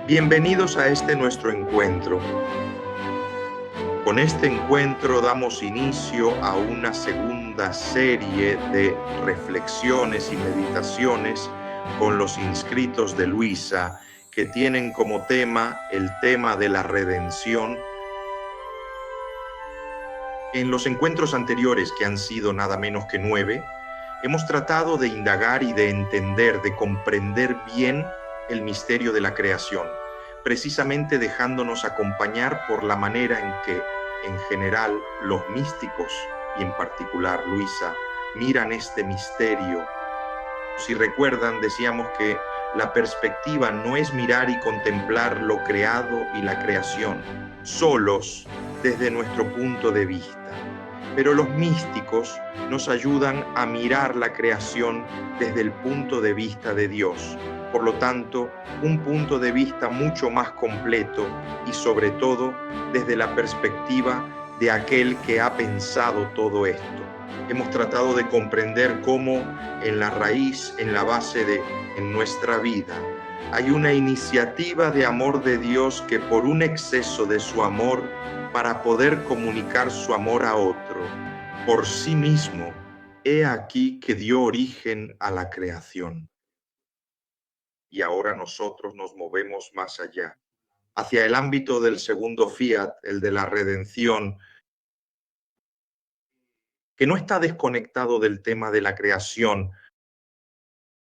Bienvenidos a este nuestro encuentro. Con este encuentro damos inicio a una segunda serie de reflexiones y meditaciones con los inscritos de Luisa, que tienen como tema el tema de la redención. En los encuentros anteriores, que han sido nada menos que 9, hemos tratado de indagar y de entender, de comprender bien el misterio de la creación, precisamente dejándonos acompañar por la manera en que, en general, los místicos, y en particular Luisa, miran este misterio. Si recuerdan, decíamos que la perspectiva no es mirar y contemplar lo creado y la creación solos desde nuestro punto de vista, pero los místicos nos ayudan a mirar la creación desde el punto de vista de Dios. Por lo tanto, un punto de vista mucho más completo y sobre todo desde la perspectiva de aquel que ha pensado todo esto. Hemos tratado de comprender cómo en la raíz, en la base en nuestra vida, hay una iniciativa de amor de Dios que por un exceso de su amor, para poder comunicar su amor a otro, por sí mismo, he aquí que dio origen a la creación. Y ahora nosotros nos movemos más allá, hacia el ámbito del segundo fiat, el de la redención, que no está desconectado del tema de la creación.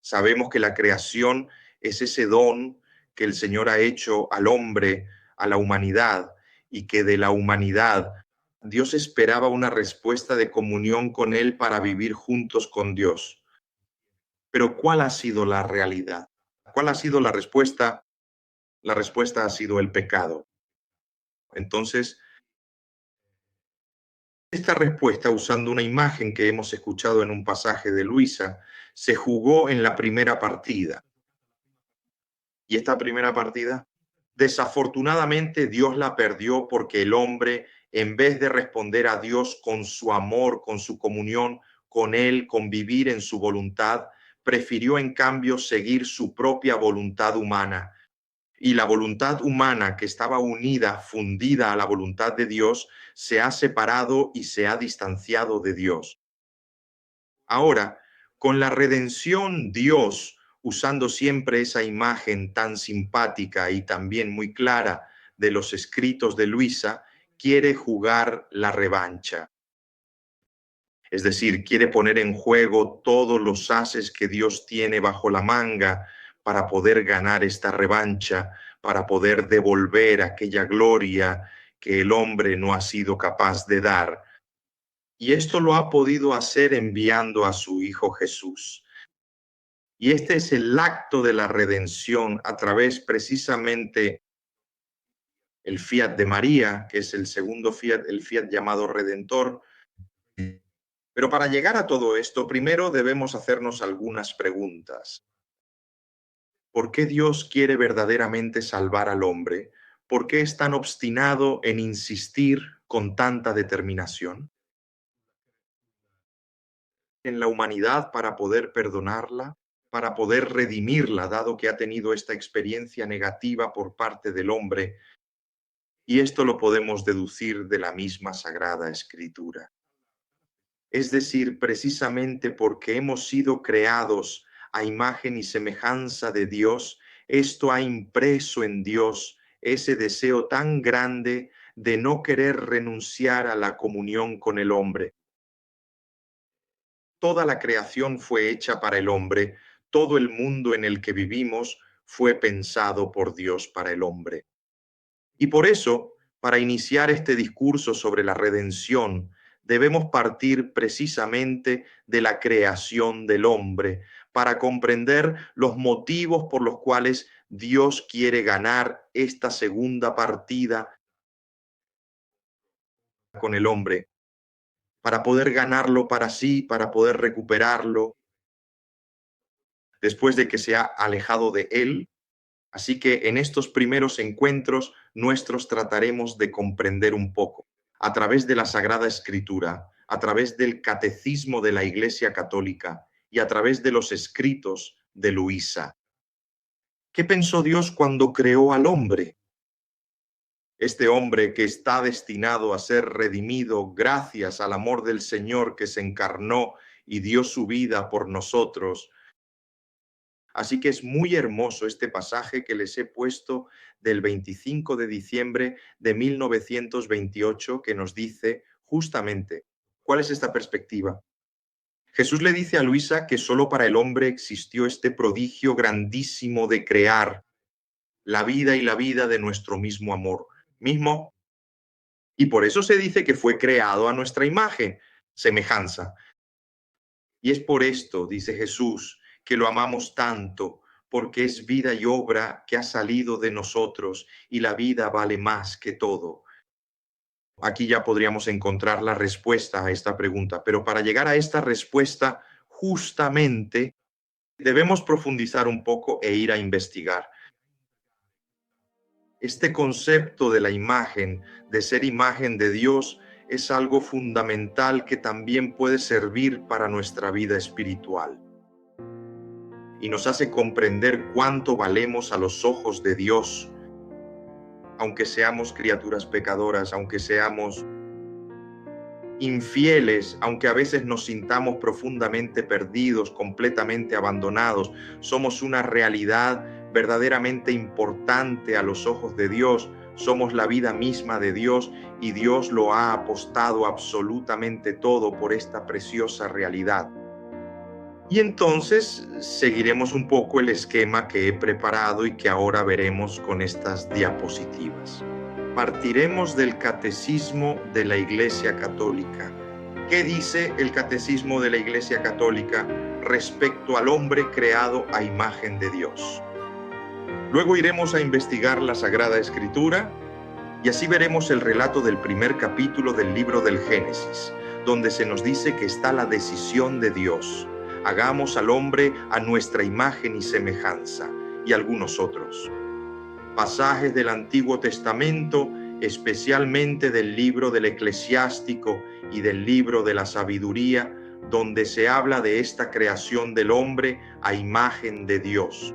Sabemos que la creación es ese don que el Señor ha hecho al hombre, a la humanidad, y que de la humanidad Dios esperaba una respuesta de comunión con Él para vivir juntos con Dios. Pero ¿cuál ha sido la realidad? ¿Cuál ha sido la respuesta? La respuesta ha sido el pecado. Entonces, esta respuesta, usando una imagen que hemos escuchado en un pasaje de Luisa, se jugó en la primera partida. Y esta primera partida, desafortunadamente, Dios la perdió porque el hombre, en vez de responder a Dios con su amor, con su comunión con Él, con vivir en su voluntad, prefirió en cambio seguir su propia voluntad humana. Y la voluntad humana, que estaba unida, fundida a la voluntad de Dios, se ha separado y se ha distanciado de Dios. Ahora, con la redención, Dios, usando siempre esa imagen tan simpática y también muy clara de los escritos de Luisa, quiere jugar la revancha. Es decir, quiere poner en juego todos los ases que Dios tiene bajo la manga para poder ganar esta revancha, para poder devolver aquella gloria que el hombre no ha sido capaz de dar. Y esto lo ha podido hacer enviando a su Hijo Jesús. Y este es el acto de la redención a través precisamente el fiat de María, que es el segundo fiat, el fiat llamado Redentor. Pero para llegar a todo esto, primero debemos hacernos algunas preguntas. ¿Por qué Dios quiere verdaderamente salvar al hombre? ¿Por qué es tan obstinado en insistir con tanta determinación en la humanidad para poder perdonarla, para poder redimirla, dado que ha tenido esta experiencia negativa por parte del hombre? Y esto lo podemos deducir de la misma Sagrada Escritura. Es decir, precisamente porque hemos sido creados a imagen y semejanza de Dios, esto ha impreso en Dios ese deseo tan grande de no querer renunciar a la comunión con el hombre. Toda la creación fue hecha para el hombre, todo el mundo en el que vivimos fue pensado por Dios para el hombre. Y por eso, para iniciar este discurso sobre la redención, debemos partir precisamente de la creación del hombre, para comprender los motivos por los cuales Dios quiere ganar esta segunda partida con el hombre, para poder ganarlo para sí, para poder recuperarlo después de que se ha alejado de él. Así que en estos primeros encuentros nuestros trataremos de comprender un poco, a través de la Sagrada Escritura, a través del Catecismo de la Iglesia Católica y a través de los escritos de Luisa. ¿Qué pensó Dios cuando creó al hombre? Este hombre que está destinado a ser redimido gracias al amor del Señor que se encarnó y dio su vida por nosotros. Así que es muy hermoso este pasaje que les he puesto del 25 de diciembre de 1928 que nos dice justamente, ¿cuál es esta perspectiva? Jesús le dice a Luisa que solo para el hombre existió este prodigio grandísimo de crear la vida y la vida de nuestro mismo amor, mismo. Y por eso se dice que fue creado a nuestra imagen, semejanza. Y es por esto, dice Jesús, que lo amamos tanto, porque es vida y obra que ha salido de nosotros y la vida vale más que todo. Aquí ya podríamos encontrar la respuesta a esta pregunta, pero para llegar a esta respuesta, justamente debemos profundizar un poco e ir a investigar. Este concepto de la imagen, de ser imagen de Dios, es algo fundamental que también puede servir para nuestra vida espiritual y nos hace comprender cuánto valemos a los ojos de Dios, aunque seamos criaturas pecadoras, aunque seamos infieles, aunque a veces nos sintamos profundamente perdidos, completamente abandonados, somos una realidad verdaderamente importante a los ojos de Dios, somos la vida misma de Dios y Dios lo ha apostado absolutamente todo por esta preciosa realidad. Y entonces seguiremos un poco el esquema que he preparado y que ahora veremos con estas diapositivas. Partiremos del Catecismo de la Iglesia Católica. ¿Qué dice el Catecismo de la Iglesia Católica respecto al hombre creado a imagen de Dios? Luego iremos a investigar la Sagrada Escritura y así veremos el relato del primer capítulo del libro del Génesis, donde se nos dice que está la decisión de Dios. Hagamos al hombre a nuestra imagen y semejanza, y algunos otros. Pasajes del Antiguo Testamento, especialmente del libro del Eclesiástico y del libro de la Sabiduría, donde se habla de esta creación del hombre a imagen de Dios.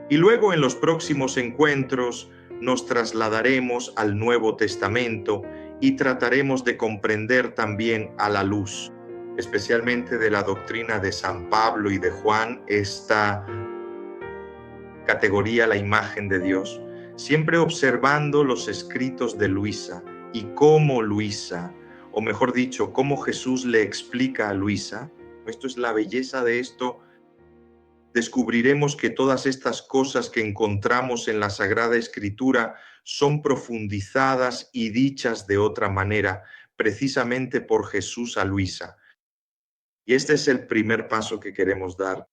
Y luego en los próximos encuentros nos trasladaremos al Nuevo Testamento y trataremos de comprender también a la luz, especialmente de la doctrina de San Pablo y de Juan, esta categoría, la imagen de Dios, siempre observando los escritos de Luisa y cómo Luisa, o mejor dicho, cómo Jesús le explica a Luisa. Esto es la belleza de esto. Descubriremos que todas estas cosas que encontramos en la Sagrada Escritura son profundizadas y dichas de otra manera, precisamente por Jesús a Luisa. Y este es el primer paso que queremos dar.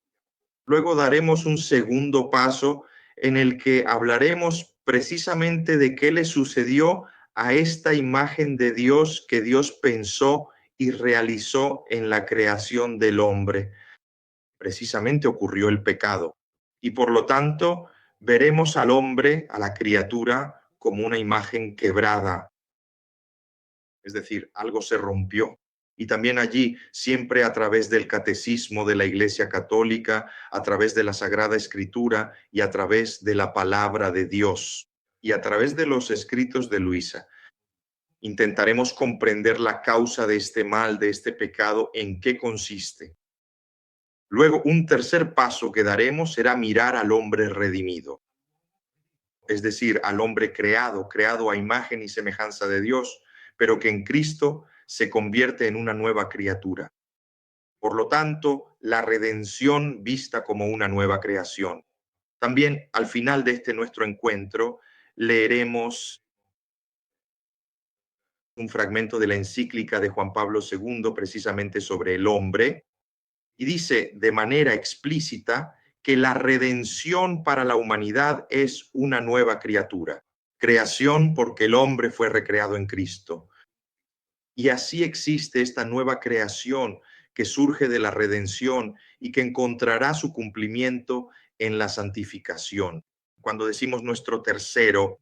Luego daremos un segundo paso en el que hablaremos precisamente de qué le sucedió a esta imagen de Dios que Dios pensó y realizó en la creación del hombre. Precisamente ocurrió el pecado y por lo tanto veremos al hombre, a la criatura, como una imagen quebrada, es decir, algo se rompió. Y también allí, siempre a través del catecismo de la Iglesia Católica, a través de la Sagrada Escritura y a través de la palabra de Dios y a través de los escritos de Luisa, intentaremos comprender la causa de este mal, de este pecado, en qué consiste. Luego, un tercer paso que daremos será mirar al hombre redimido, es decir, al hombre creado, creado a imagen y semejanza de Dios, pero que en Cristo se convierte en una nueva criatura. Por lo tanto, la redención vista como una nueva creación. También al final de este nuestro encuentro leeremos un fragmento de la encíclica de Juan Pablo II precisamente sobre el hombre y dice de manera explícita que la redención para la humanidad es una nueva criatura. Creación porque el hombre fue recreado en Cristo. Y así existe esta nueva creación que surge de la redención y que encontrará su cumplimiento en la santificación. Cuando decimos nuestro tercero,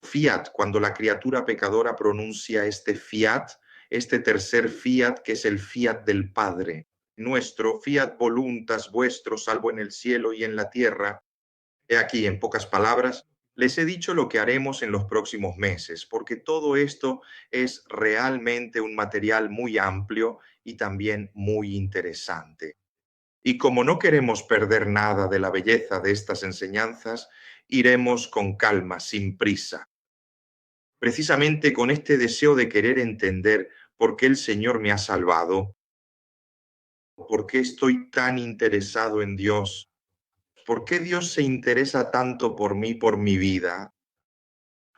fiat, cuando la criatura pecadora pronuncia este fiat, este tercer fiat que es el fiat del Padre. Nuestro fiat voluntas vuestro, salvo en el cielo y en la tierra, He aquí, en pocas palabras, les he dicho lo que haremos en los próximos meses, porque todo esto es realmente un material muy amplio y también muy interesante. Y como no queremos perder nada de la belleza de estas enseñanzas, iremos con calma, sin prisa, precisamente con este deseo de querer entender por qué el Señor me ha salvado, por qué estoy tan interesado en Dios, por qué Dios se interesa tanto por mí, por mi vida,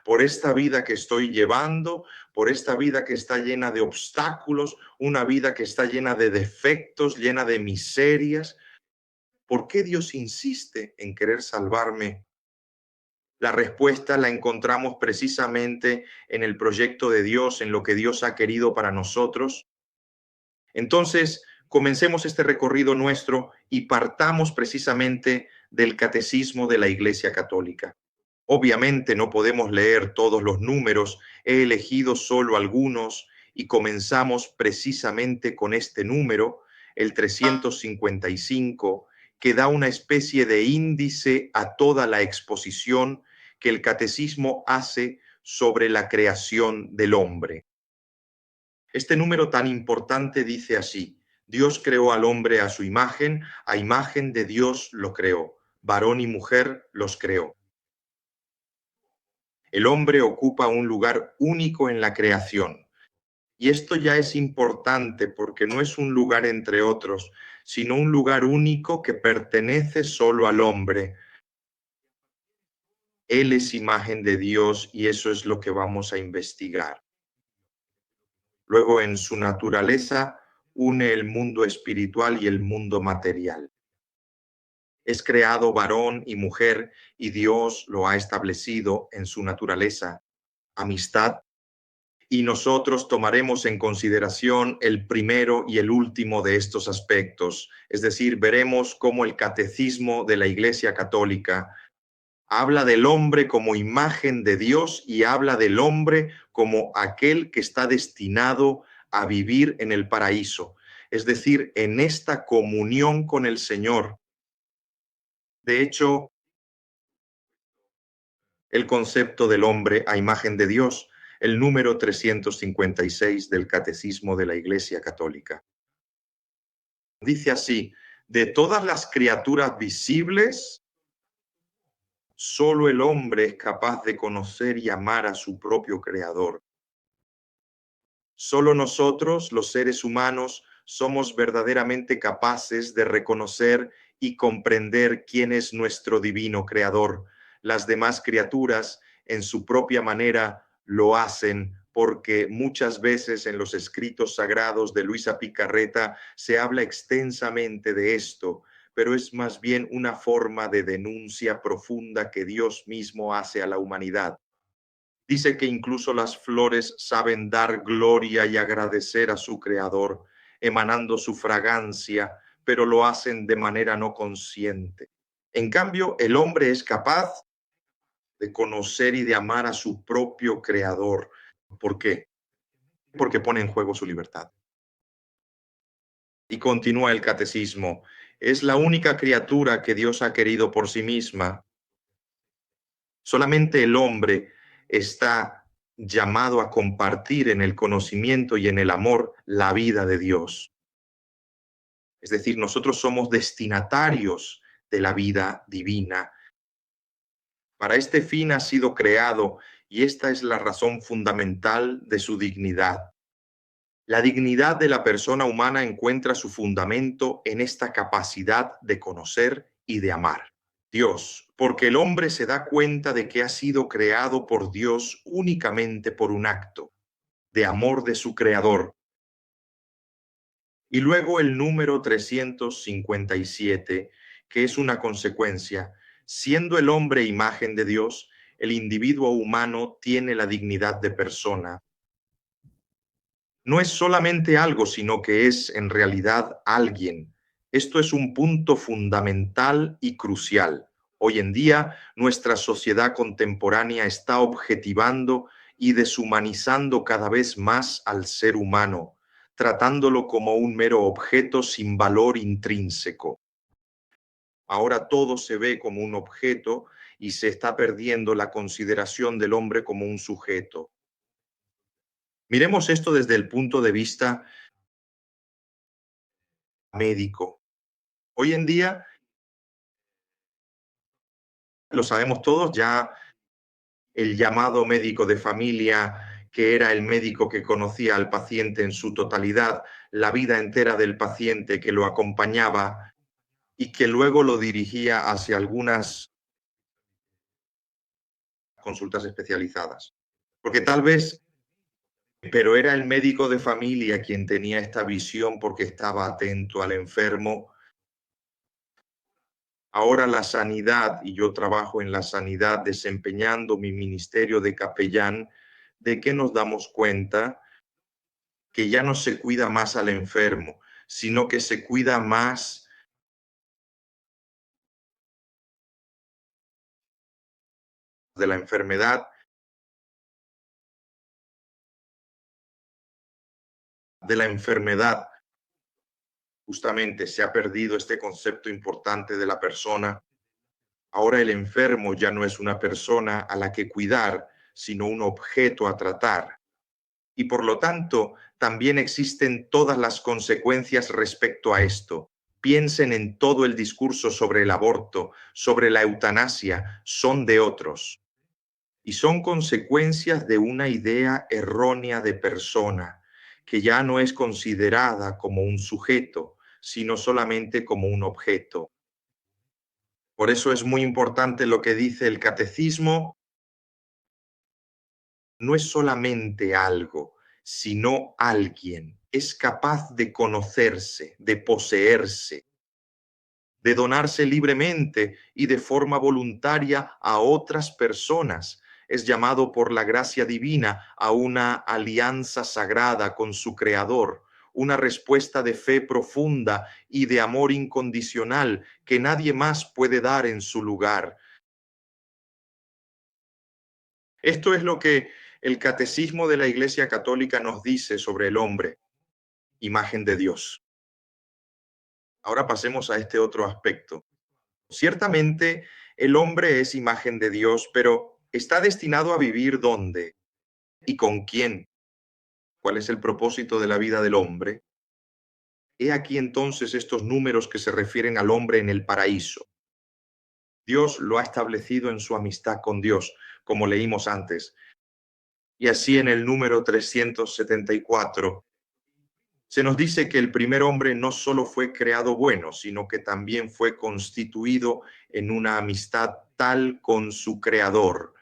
por esta vida que estoy llevando, por esta vida que está llena de obstáculos, una vida que está llena de defectos, llena de miserias. ¿Por qué Dios insiste en querer salvarme? La respuesta la encontramos precisamente en el proyecto de Dios, en lo que Dios ha querido para nosotros. Entonces, comencemos este recorrido nuestro y partamos precisamente del Catecismo de la Iglesia Católica. Obviamente no podemos leer todos los números, he elegido solo algunos y comenzamos precisamente con este número, el 355, que da una especie de índice a toda la exposición que el catecismo hace sobre la creación del hombre. Este número tan importante dice así: Dios creó al hombre a su imagen, a imagen de Dios lo creó, varón y mujer los creó. El hombre ocupa un lugar único en la creación. Y esto ya es importante porque no es un lugar entre otros, sino un lugar único que pertenece solo al hombre. Él es imagen de Dios y eso es lo que vamos a investigar. Luego, en su naturaleza, une el mundo espiritual y el mundo material. Es creado varón y mujer y Dios lo ha establecido en su naturaleza, amistad, y nosotros tomaremos en consideración el primero y el último de estos aspectos, es decir, veremos cómo el catecismo de la Iglesia Católica habla del hombre como imagen de Dios y habla del hombre como aquel que está destinado a vivir en el paraíso, es decir, en esta comunión con el Señor. De hecho, el concepto del hombre a imagen de Dios, el número 356 del Catecismo de la Iglesia Católica. Dice así: de todas las criaturas visibles, solo el hombre es capaz de conocer y amar a su propio Creador. Solo nosotros, los seres humanos, somos verdaderamente capaces de reconocer y comprender quién es nuestro divino Creador. Las demás criaturas, en su propia manera, lo hacen porque muchas veces en los escritos sagrados de Luisa Picarreta se habla extensamente de esto, pero es más bien una forma de denuncia profunda que Dios mismo hace a la humanidad. Dice que incluso las flores saben dar gloria y agradecer a su Creador, emanando su fragancia, pero lo hacen de manera no consciente. En cambio, el hombre es capaz de conocer y de amar a su propio Creador. ¿Por qué? Porque pone en juego su libertad. Y continúa el catecismo: es la única criatura que Dios ha querido por sí misma. Solamente el hombre está llamado a compartir en el conocimiento y en el amor la vida de Dios. Es decir, nosotros somos destinatarios de la vida divina. Para este fin ha sido creado y esta es la razón fundamental de su dignidad. La dignidad de la persona humana encuentra su fundamento en esta capacidad de conocer y de amar. Dios, porque el hombre se da cuenta de que ha sido creado por Dios únicamente por un acto de amor de su creador. Y luego el número 357, que es una consecuencia. Siendo el hombre imagen de Dios, el individuo humano tiene la dignidad de persona. No es solamente algo, sino que es en realidad alguien. Esto es un punto fundamental y crucial. Hoy en día, nuestra sociedad contemporánea está objetivando y deshumanizando cada vez más al ser humano, tratándolo como un mero objeto sin valor intrínseco. Ahora todo se ve como un objeto y se está perdiendo la consideración del hombre como un sujeto. Miremos esto desde el punto de vista médico. Hoy en día, lo sabemos todos, ya el llamado médico de familia, que era el médico que conocía al paciente en su totalidad, la vida entera del paciente, que lo acompañaba y que luego lo dirigía hacia algunas consultas especializadas. Porque tal vez, pero era el médico de familia quien tenía esta visión porque estaba atento al enfermo. Ahora la sanidad, y yo trabajo en la sanidad desempeñando mi ministerio de capellán, ¿de qué nos damos cuenta? Que ya no se cuida más al enfermo, sino que se cuida más de la enfermedad. Justamente se ha perdido este concepto importante de la persona. Ahora el enfermo ya no es una persona a la que cuidar, sino un objeto a tratar. Y por lo tanto, también existen todas las consecuencias respecto a esto. Piensen en todo el discurso sobre el aborto, sobre la eutanasia, son de otros. Y son consecuencias de una idea errónea de persona, que ya no es considerada como un sujeto, sino solamente como un objeto. Por eso es muy importante lo que dice el catecismo: no es solamente algo, sino alguien. Es capaz de conocerse, de poseerse, de donarse libremente y de forma voluntaria a otras personas. Es llamado por la gracia divina a una alianza sagrada con su Creador, una respuesta de fe profunda y de amor incondicional que nadie más puede dar en su lugar. Esto es lo que el Catecismo de la Iglesia Católica nos dice sobre el hombre, imagen de Dios. Ahora pasemos a este otro aspecto. Ciertamente, el hombre es imagen de Dios, pero ¿está destinado a vivir dónde? ¿Y con quién? ¿Cuál es el propósito de la vida del hombre? He aquí entonces estos números que se refieren al hombre en el paraíso. Dios lo ha establecido en su amistad con Dios, como leímos antes. Y así en el número 374 se nos dice que el primer hombre no solo fue creado bueno, sino que también fue constituido en una amistad tal con su creador.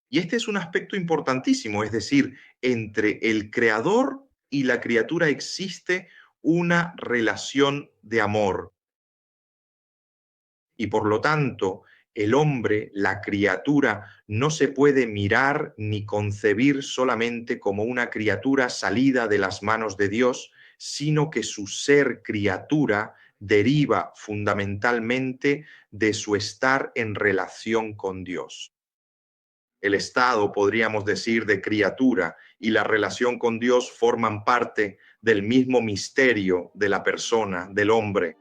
Y este es un aspecto importantísimo, es decir, entre el creador y la criatura existe una relación de amor. Y por lo tanto, el hombre, la criatura, no se puede mirar ni concebir solamente como una criatura salida de las manos de Dios, sino que su ser criatura deriva fundamentalmente de su estar en relación con Dios. El estado, podríamos decir, de criatura y la relación con Dios forman parte del mismo misterio de la persona, del hombre.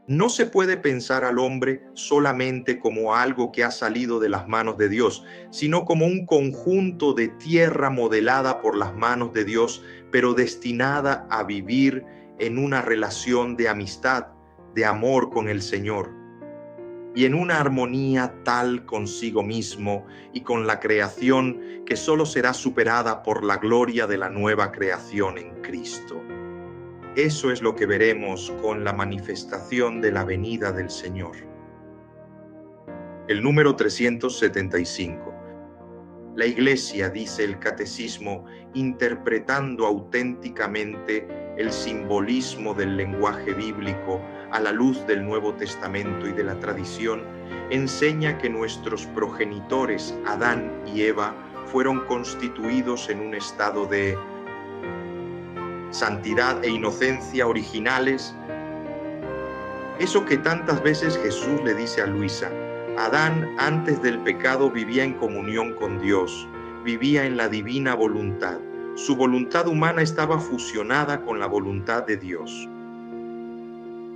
No se puede pensar al hombre solamente como algo que ha salido de las manos de Dios, sino como un conjunto de tierra modelada por las manos de Dios, pero destinada a vivir en una relación de amistad, de amor con el Señor, y en una armonía tal consigo mismo y con la creación que solo será superada por la gloria de la nueva creación en Cristo. Eso es lo que veremos con la manifestación de la venida del Señor. El número 375. La Iglesia, dice el Catecismo, interpretando auténticamente el simbolismo del lenguaje bíblico a la luz del Nuevo Testamento y de la tradición, enseña que nuestros progenitores, Adán y Eva, fueron constituidos en un estado de santidad e inocencia originales. Eso que tantas veces Jesús le dice a Luisa: Adán antes del pecado vivía en comunión con Dios, vivía en la divina voluntad. Su voluntad humana estaba fusionada con la voluntad de Dios.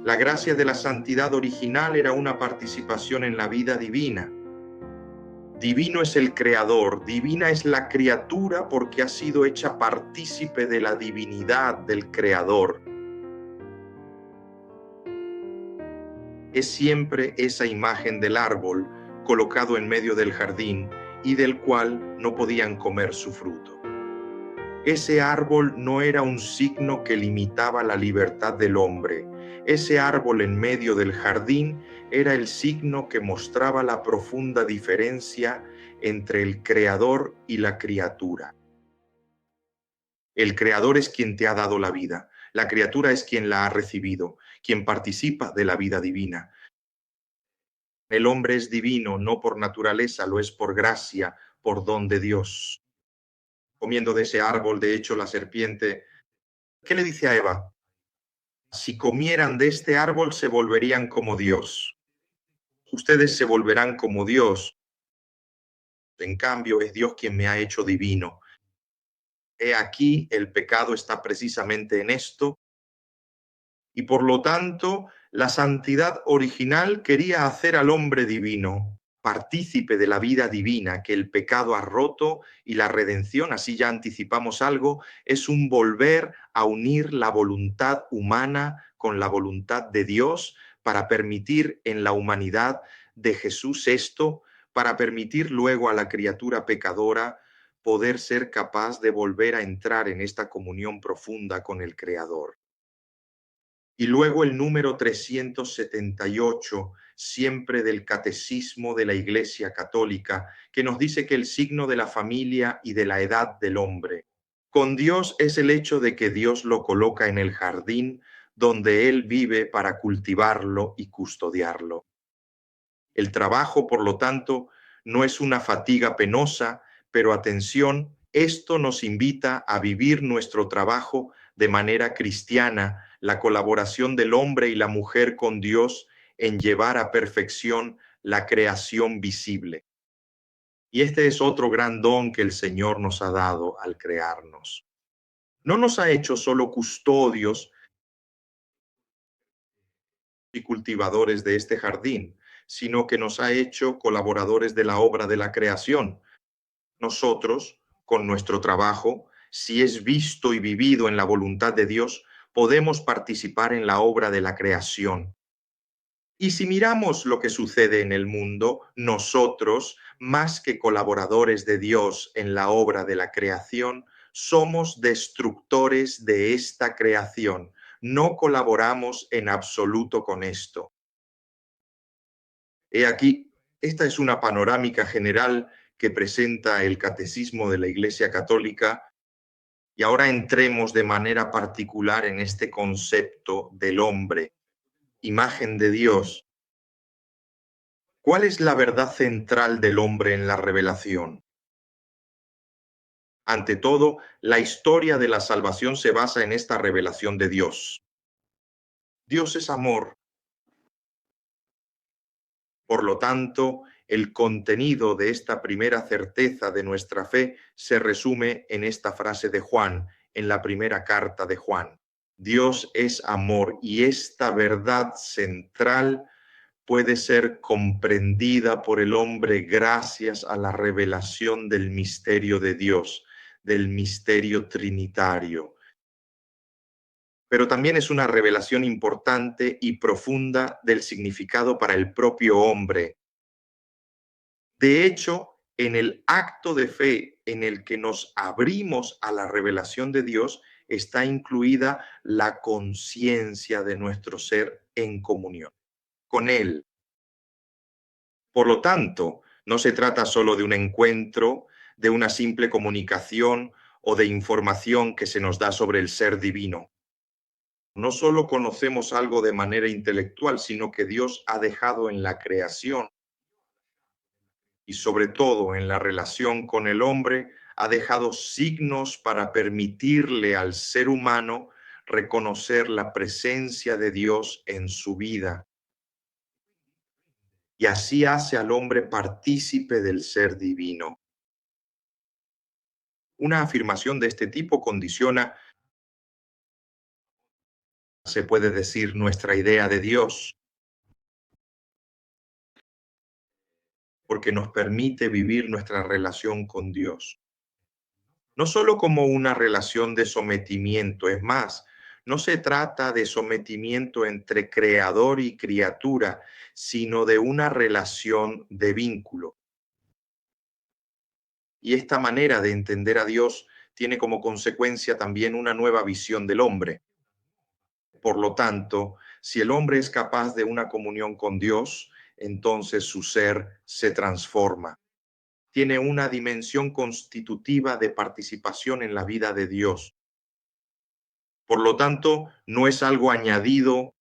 La gracia de la santidad original era una participación en la vida divina. Divino es el creador, divina es la criatura porque ha sido hecha partícipe de la divinidad del creador. Es siempre esa imagen del árbol colocado en medio del jardín y del cual no podían comer su fruto. Ese árbol no era un signo que limitaba la libertad del hombre. Ese árbol en medio del jardín era el signo que mostraba la profunda diferencia entre el creador y la criatura. El creador es quien te ha dado la vida. La criatura es quien la ha recibido, quien participa de la vida divina. El hombre es divino no por naturaleza, lo es por gracia, por don de Dios. Comiendo de ese árbol, de hecho, la serpiente, ¿qué le dice a Eva? Si comieran de este árbol se volverían como Dios. Ustedes se volverán como Dios. En cambio, es Dios quien me ha hecho divino. He aquí, el pecado está precisamente en esto, y por lo tanto, la santidad original quería hacer al hombre divino, partícipe de la vida divina que el pecado ha roto, y la redención, así ya anticipamos algo, es un volver a unir la voluntad humana con la voluntad de Dios para permitir en la humanidad de Jesús esto, para permitir luego a la criatura pecadora poder ser capaz de volver a entrar en esta comunión profunda con el Creador. Y luego el número 378, siempre del Catecismo de la Iglesia Católica, que nos dice que el signo de la familia y de la edad del hombre. Con Dios es el hecho de que Dios lo coloca en el jardín donde Él vive para cultivarlo y custodiarlo. El trabajo, por lo tanto, no es una fatiga penosa, pero atención, esto nos invita a vivir nuestro trabajo de manera cristiana, la colaboración del hombre y la mujer con Dios en llevar a perfección la creación visible. Y este es otro gran don que el Señor nos ha dado al crearnos. No nos ha hecho solo custodios y cultivadores de este jardín, sino que nos ha hecho colaboradores de la obra de la creación. Nosotros, con nuestro trabajo, si es visto y vivido en la voluntad de Dios, podemos participar en la obra de la creación. Y si miramos lo que sucede en el mundo, nosotros, más que colaboradores de Dios en la obra de la creación, somos destructores de esta creación. No colaboramos en absoluto con esto. He aquí, esta es una panorámica general que presenta el Catecismo de la Iglesia Católica, y ahora entremos de manera particular en este concepto del hombre, imagen de Dios. ¿Cuál es la verdad central del hombre en la revelación? Ante todo, la historia de la salvación se basa en esta revelación de Dios. Dios es amor. Por lo tanto, el contenido de esta primera certeza de nuestra fe se resume en esta frase de Juan, en la primera carta de Juan. Dios es amor, y esta verdad central puede ser comprendida por el hombre gracias a la revelación del misterio de Dios, del misterio trinitario. Pero también es una revelación importante y profunda del significado para el propio hombre. De hecho, en el acto de fe en el que nos abrimos a la revelación de Dios está incluida la conciencia de nuestro ser en comunión con Él. Por lo tanto, no se trata solo de un encuentro, de una simple comunicación o de información que se nos da sobre el ser divino. No solo conocemos algo de manera intelectual, sino que Dios ha dejado en la creación y sobre todo en la relación con el hombre, ha dejado signos para permitirle al ser humano reconocer la presencia de Dios en su vida. Y así hace al hombre partícipe del ser divino. Una afirmación de este tipo condiciona se puede decir, nuestra idea de Dios, porque nos permite vivir nuestra relación con Dios. No solo como una relación de sometimiento, es más, no se trata de sometimiento entre creador y criatura, sino de una relación de vínculo. Y esta manera de entender a Dios tiene como consecuencia también una nueva visión del hombre. Por lo tanto, si el hombre es capaz de una comunión con Dios, entonces su ser se transforma. Tiene una dimensión constitutiva de participación en la vida de Dios. Por lo tanto, no es algo añadido.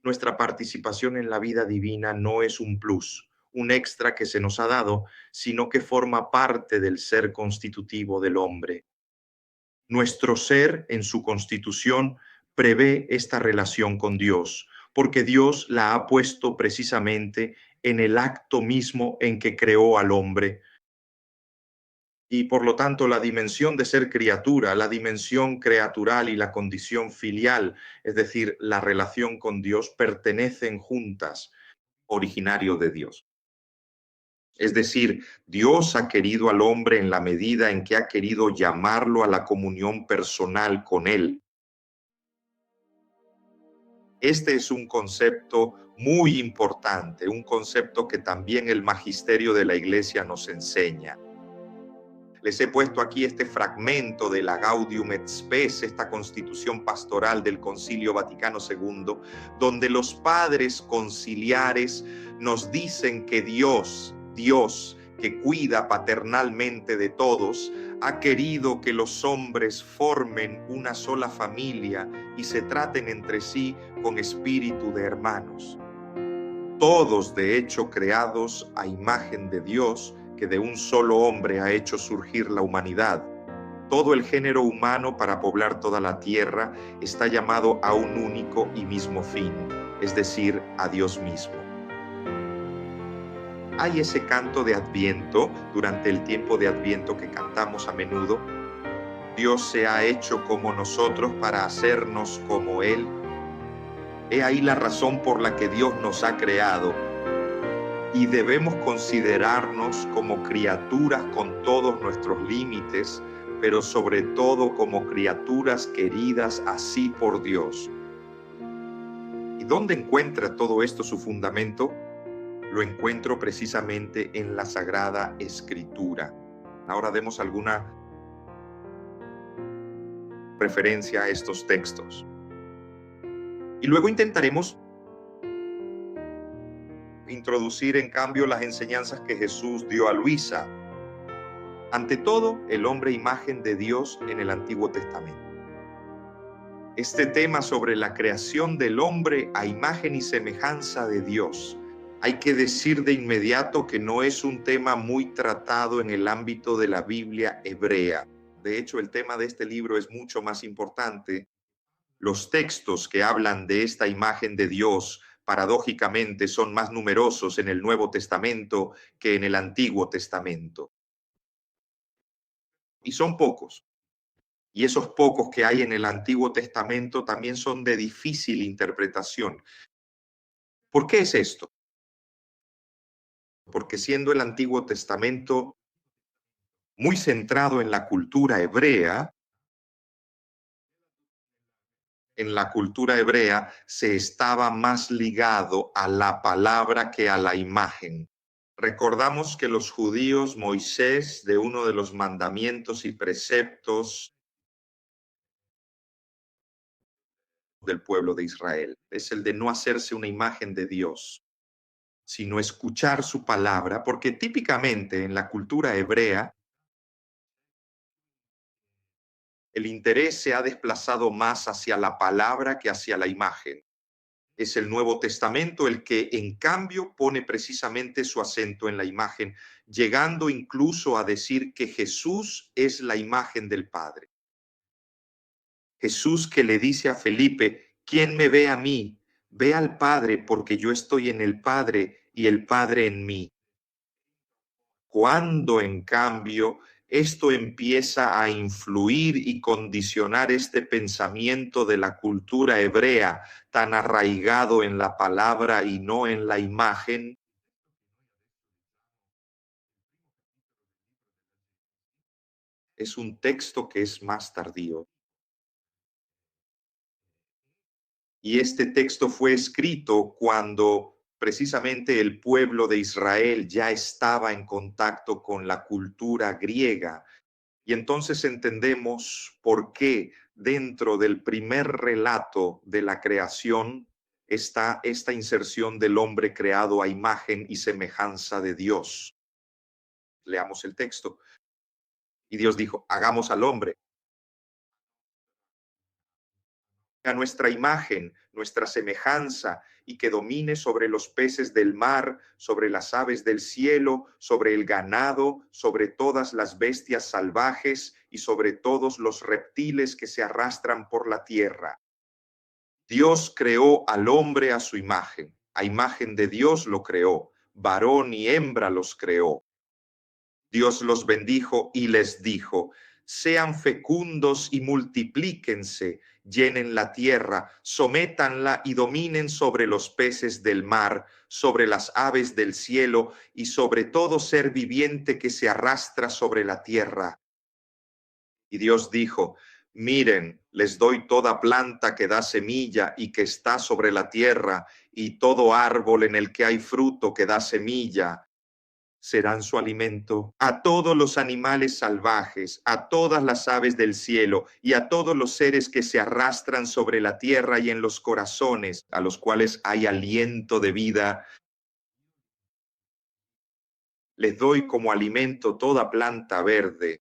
Nuestra participación en la vida divina no es un plus, un extra que se nos ha dado, sino que forma parte del ser constitutivo del hombre. Nuestro ser, en su constitución, prevé esta relación con Dios, porque Dios la ha puesto precisamente en el acto mismo en que creó al hombre. Y por lo tanto, la dimensión de ser criatura, la dimensión creatural y la condición filial, es decir, la relación con Dios, pertenecen juntas, originario de Dios. Es decir, Dios ha querido al hombre en la medida en que ha querido llamarlo a la comunión personal con Él. Este es un concepto muy importante, un concepto que también el magisterio de la Iglesia nos enseña. Les he puesto aquí este fragmento de la Gaudium et Spes, esta constitución pastoral del Concilio Vaticano II, donde los padres conciliares nos dicen que Dios, que cuida paternalmente de todos, ha querido que los hombres formen una sola familia y se traten entre sí con espíritu de hermanos. Todos, de hecho, creados a imagen de Dios, que de un solo hombre ha hecho surgir la humanidad. Todo el género humano para poblar toda la tierra está llamado a un único y mismo fin, es decir, a Dios mismo. Hay ese canto de Adviento, durante el tiempo de Adviento que cantamos a menudo. Dios se ha hecho como nosotros para hacernos como Él. He ahí la razón por la que Dios nos ha creado y debemos considerarnos como criaturas con todos nuestros límites, pero sobre todo como criaturas queridas así por Dios. ¿Y dónde encuentra todo esto su fundamento? Lo encuentro precisamente en la Sagrada Escritura. Ahora demos alguna referencia a estos textos. Y luego intentaremos introducir en cambio las enseñanzas que Jesús dio a Luisa. Ante todo, el hombre imagen de Dios en el Antiguo Testamento. Este tema sobre la creación del hombre a imagen y semejanza de Dios. Hay que decir de inmediato que no es un tema muy tratado en el ámbito de la Biblia hebrea. De hecho, el tema de este libro es mucho más importante. Los textos que hablan de esta imagen de Dios, paradójicamente, son más numerosos en el Nuevo Testamento que en el Antiguo Testamento. Y son pocos. Y esos pocos que hay en el Antiguo Testamento también son de difícil interpretación. ¿Por qué es esto? Porque siendo el Antiguo Testamento muy centrado en la cultura hebrea, en la cultura hebrea se estaba más ligado a la palabra que a la imagen. Recordamos que los judíos, Moisés, de uno de los mandamientos y preceptos del pueblo de Israel es el de no hacerse una imagen de Dios, sino escuchar su palabra, porque típicamente en la cultura hebrea el interés se ha desplazado más hacia la palabra que hacia la imagen. Es el Nuevo Testamento el que, en cambio, pone precisamente su acento en la imagen, llegando incluso a decir que Jesús es la imagen del Padre. Jesús que le dice a Felipe, ¿quién me ve a mí? Ve al Padre, porque yo estoy en el Padre y el Padre en mí. Cuando, en cambio, esto empieza a influir y condicionar este pensamiento de la cultura hebrea tan arraigado en la palabra y no en la imagen. Es un texto que es más tardío. Y este texto fue escrito cuando precisamente el pueblo de Israel ya estaba en contacto con la cultura griega. Y entonces entendemos por qué dentro del primer relato de la creación está esta inserción del hombre creado a imagen y semejanza de Dios. Leamos el texto. Y Dios dijo, hagamos al hombre a nuestra imagen, nuestra semejanza, y que domine sobre los peces del mar, sobre las aves del cielo, sobre el ganado, sobre todas las bestias salvajes y sobre todos los reptiles que se arrastran por la tierra. Dios creó al hombre a imagen de Dios lo creó, varón y hembra los creó. Dios los bendijo y les dijo, sean fecundos y multiplíquense, llenen la tierra, sométanla y dominen sobre los peces del mar, sobre las aves del cielo y sobre todo ser viviente que se arrastra sobre la tierra. Y Dios dijo, miren, les doy toda planta que da semilla y que está sobre la tierra, y todo árbol en el que hay fruto que da semilla serán su alimento. A todos los animales salvajes, a todas las aves del cielo y a todos los seres que se arrastran sobre la tierra y en los corazones, a los cuales hay aliento de vida, les doy como alimento toda planta verde.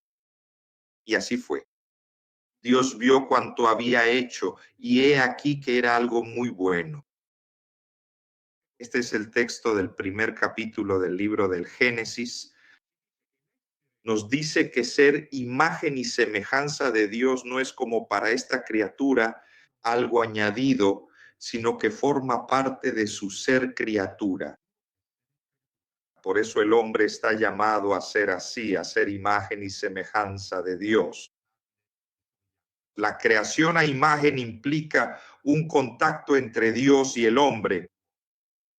Y así fue. Dios vio cuanto había hecho y he aquí que era algo muy bueno. Este es el texto del primer capítulo del libro del Génesis. Nos dice que ser imagen y semejanza de Dios no es como para esta criatura algo añadido, sino que forma parte de su ser criatura. Por eso el hombre está llamado a ser así, a ser imagen y semejanza de Dios. La creación a imagen implica un contacto entre Dios y el hombre,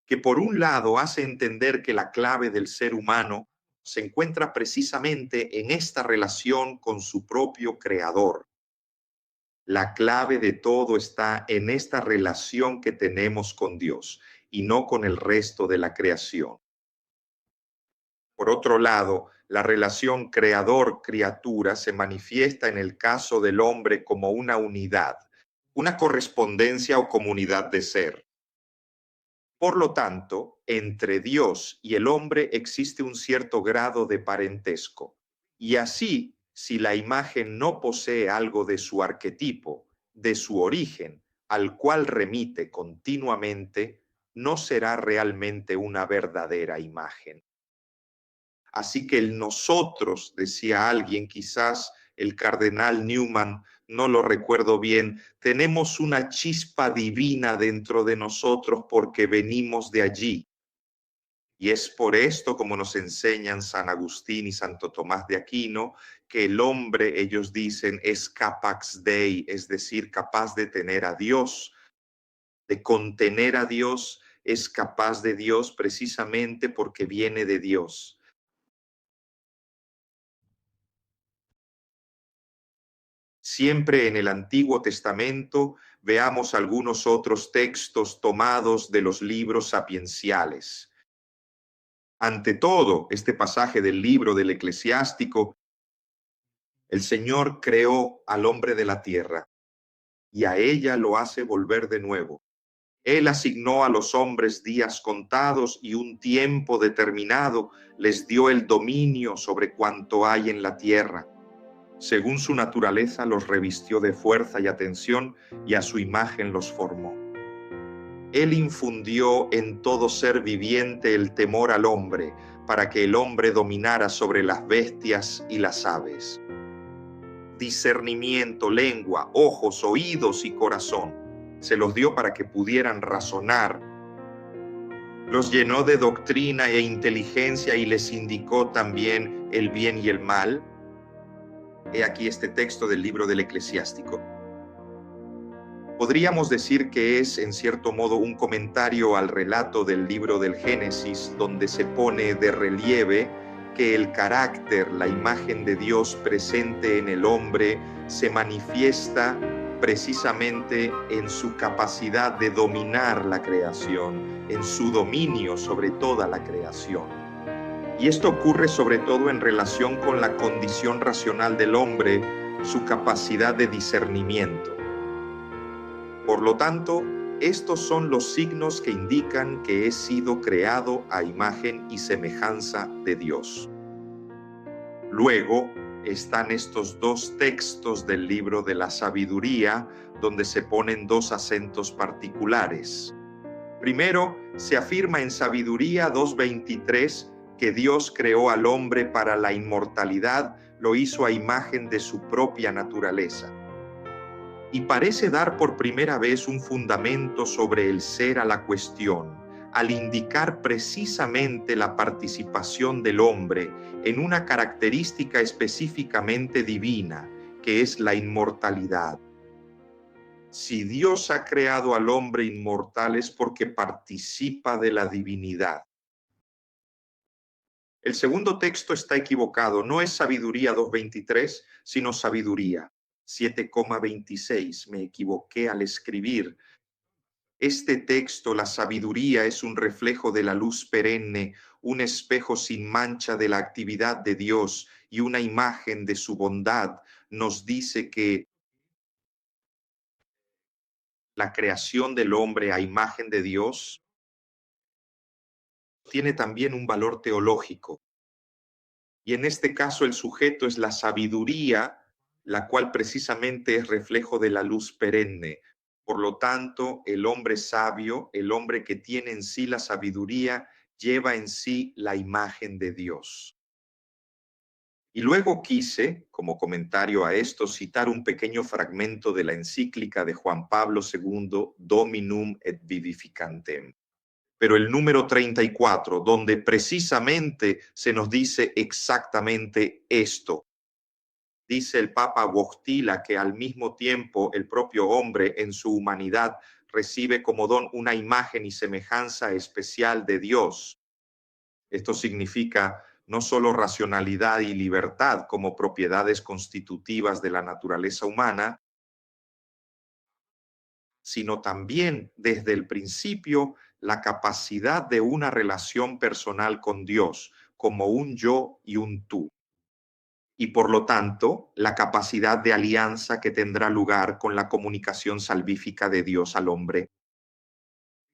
que por un lado hace entender que la clave del ser humano se encuentra precisamente en esta relación con su propio creador. La clave de todo está en esta relación que tenemos con Dios y no con el resto de la creación. Por otro lado, la relación creador-criatura se manifiesta en el caso del hombre como una unidad, una correspondencia o comunidad de ser. Por lo tanto, entre Dios y el hombre existe un cierto grado de parentesco. Y así, si la imagen no posee algo de su arquetipo, de su origen, al cual remite continuamente, no será realmente una verdadera imagen. Así que el nosotros, decía alguien, quizás el cardenal Newman, no lo recuerdo bien, tenemos una chispa divina dentro de nosotros porque venimos de allí. Y es por esto, como nos enseñan San Agustín y Santo Tomás de Aquino, que el hombre, ellos dicen, es capax Dei, es decir, capaz de tener a Dios, de contener a Dios, es capaz de Dios precisamente porque viene de Dios. Siempre en el Antiguo Testamento veamos algunos otros textos tomados de los libros sapienciales. Ante todo, este pasaje del libro del Eclesiástico, el Señor creó al hombre de la tierra y a ella lo hace volver de nuevo. Él asignó a los hombres días contados y un tiempo determinado les dio el dominio sobre cuanto hay en la tierra. Según su naturaleza los revistió de fuerza y atención y a su imagen los formó. Él infundió en todo ser viviente el temor al hombre para que el hombre dominara sobre las bestias y las aves. Discernimiento, lengua, ojos, oídos y corazón. Se los dio para que pudieran razonar. Los llenó de doctrina e inteligencia y les indicó también el bien y el mal. He aquí este texto del libro del Eclesiástico. Podríamos decir que es, en cierto modo, un comentario al relato del libro del Génesis, donde se pone de relieve que el carácter, la imagen de Dios presente en el hombre, se manifiesta precisamente en su capacidad de dominar la creación, en su dominio sobre toda la creación. Y esto ocurre sobre todo en relación con la condición racional del hombre, su capacidad de discernimiento. Por lo tanto, estos son los signos que indican que he sido creado a imagen y semejanza de Dios. Luego están estos dos textos del libro de la sabiduría, donde se ponen dos acentos particulares. Primero, se afirma en Sabiduría 2:23 que Dios creó al hombre para la inmortalidad, lo hizo a imagen de su propia naturaleza. Y parece dar por primera vez un fundamento sobre el ser a la cuestión, al indicar precisamente la participación del hombre en una característica específicamente divina, que es la inmortalidad. Si Dios ha creado al hombre inmortal es porque participa de la divinidad. El segundo texto está equivocado, no es Sabiduría 2:23, sino Sabiduría 7:26. Me equivoqué al escribir. Este texto, la sabiduría, es un reflejo de la luz perenne, un espejo sin mancha de la actividad de Dios y una imagen de su bondad. Nos dice que la creación del hombre a imagen de Dios tiene también un valor teológico. Y en este caso el sujeto es la sabiduría, la cual precisamente es reflejo de la luz perenne. Por lo tanto, el hombre sabio, el hombre que tiene en sí la sabiduría, lleva en sí la imagen de Dios. Y luego quise, como comentario a esto, citar un pequeño fragmento de la encíclica de Juan Pablo II, Dominum et Vivificantem. Pero el número 34, donde precisamente se nos dice exactamente esto. Dice el Papa Wojtyla que al mismo tiempo el propio hombre en su humanidad recibe como don una imagen y semejanza especial de Dios. Esto significa no solo racionalidad y libertad como propiedades constitutivas de la naturaleza humana, sino también desde el principio la capacidad de una relación personal con Dios, como un yo y un tú. Y por lo tanto, la capacidad de alianza que tendrá lugar con la comunicación salvífica de Dios al hombre.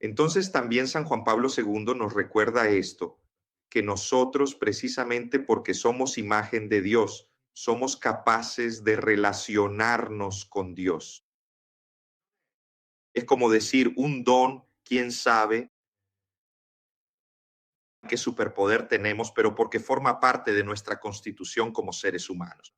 Entonces también San Juan Pablo II nos recuerda esto, que nosotros precisamente porque somos imagen de Dios, somos capaces de relacionarnos con Dios. Es como decir un don, quién sabe qué superpoder tenemos, pero porque forma parte de nuestra constitución como seres humanos.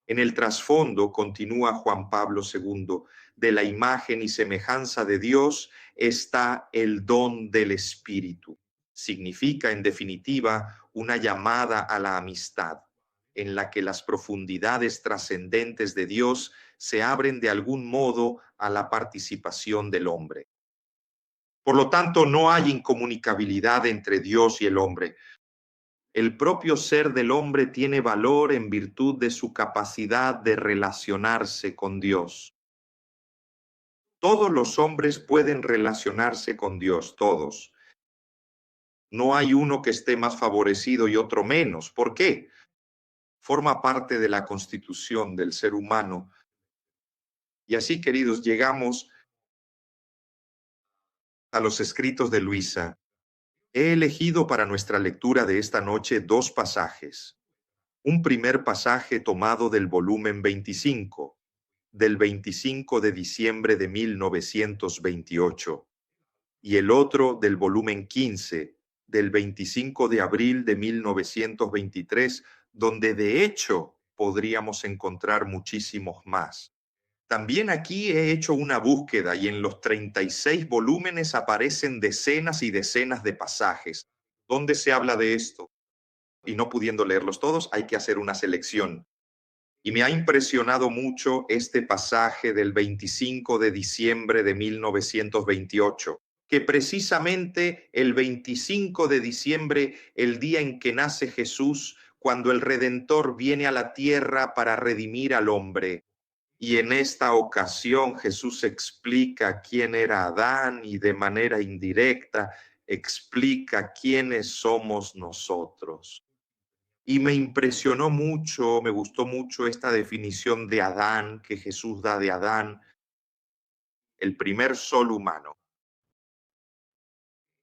En el trasfondo, continúa Juan Pablo II, de la imagen y semejanza de Dios está el don del Espíritu. Significa, en definitiva, una llamada a la amistad, en la que las profundidades trascendentes de Dios se abren de algún modo a la participación del hombre. Por lo tanto, no hay incomunicabilidad entre Dios y el hombre. El propio ser del hombre tiene valor en virtud de su capacidad de relacionarse con Dios. Todos los hombres pueden relacionarse con Dios, todos. No hay uno que esté más favorecido y otro menos. ¿Por qué? Forma parte de la constitución del ser humano. Y así, queridos, llegamos a los escritos de Luisa. He elegido para nuestra lectura de esta noche dos pasajes. Un primer pasaje tomado del volumen 25, del 25 de diciembre de 1928, y el otro del volumen 15, del 25 de abril de 1923, donde de hecho podríamos encontrar muchísimos más. También aquí he hecho una búsqueda y en los 36 volúmenes aparecen decenas y decenas de pasajes donde se habla de esto. Y no pudiendo leerlos todos, hay que hacer una selección. Y me ha impresionado mucho este pasaje del 25 de diciembre de 1928, que precisamente el 25 de diciembre, el día en que nace Jesús, cuando el Redentor viene a la tierra para redimir al hombre. Y en esta ocasión Jesús explica quién era Adán y de manera indirecta explica quiénes somos nosotros. Y me impresionó mucho, me gustó mucho esta definición de Adán que Jesús da de Adán, el primer sol humano.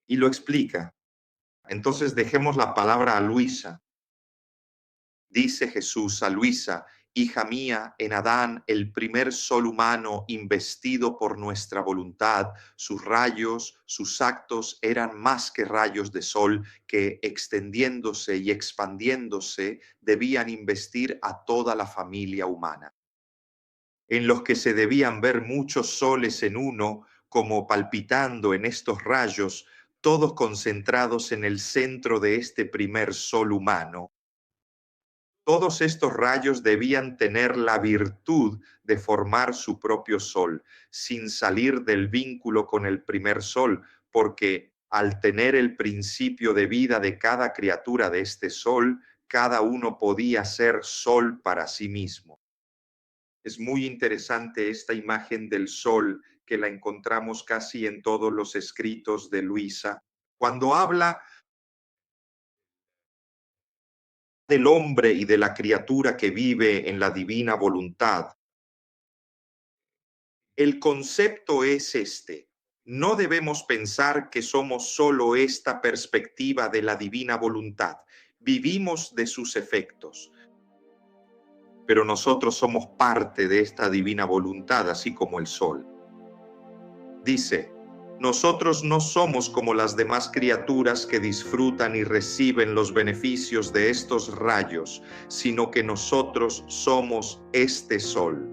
Y lo explica. Entonces dejemos la palabra a Luisa. Dice Jesús a Luisa: hija mía, en Adán, el primer sol humano investido por nuestra voluntad, sus rayos, sus actos eran más que rayos de sol que, extendiéndose y expandiéndose, debían investir a toda la familia humana, en los que se debían ver muchos soles en uno, como palpitando en estos rayos, todos concentrados en el centro de este primer sol humano. Todos estos rayos debían tener la virtud de formar su propio sol, sin salir del vínculo con el primer sol, porque al tener el principio de vida de cada criatura de este sol, cada uno podía ser sol para sí mismo. Es muy interesante esta imagen del sol que la encontramos casi en todos los escritos de Luisa, cuando habla del hombre y de la criatura que vive en la divina voluntad. El concepto es este: no debemos pensar que somos solo esta perspectiva de la divina voluntad. Vivimos de sus efectos, pero nosotros somos parte de esta divina voluntad, así como el sol. Dice: nosotros no somos como las demás criaturas que disfrutan y reciben los beneficios de estos rayos, sino que nosotros somos este sol.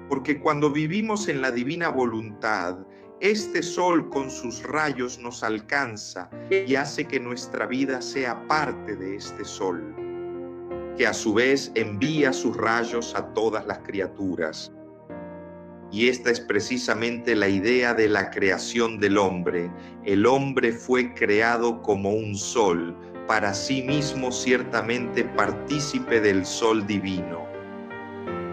Porque cuando vivimos en la divina voluntad, este sol con sus rayos nos alcanza y hace que nuestra vida sea parte de este sol, que a su vez envía sus rayos a todas las criaturas. Y esta es precisamente la idea de la creación del hombre. El hombre fue creado como un sol, para sí mismo ciertamente partícipe del sol divino.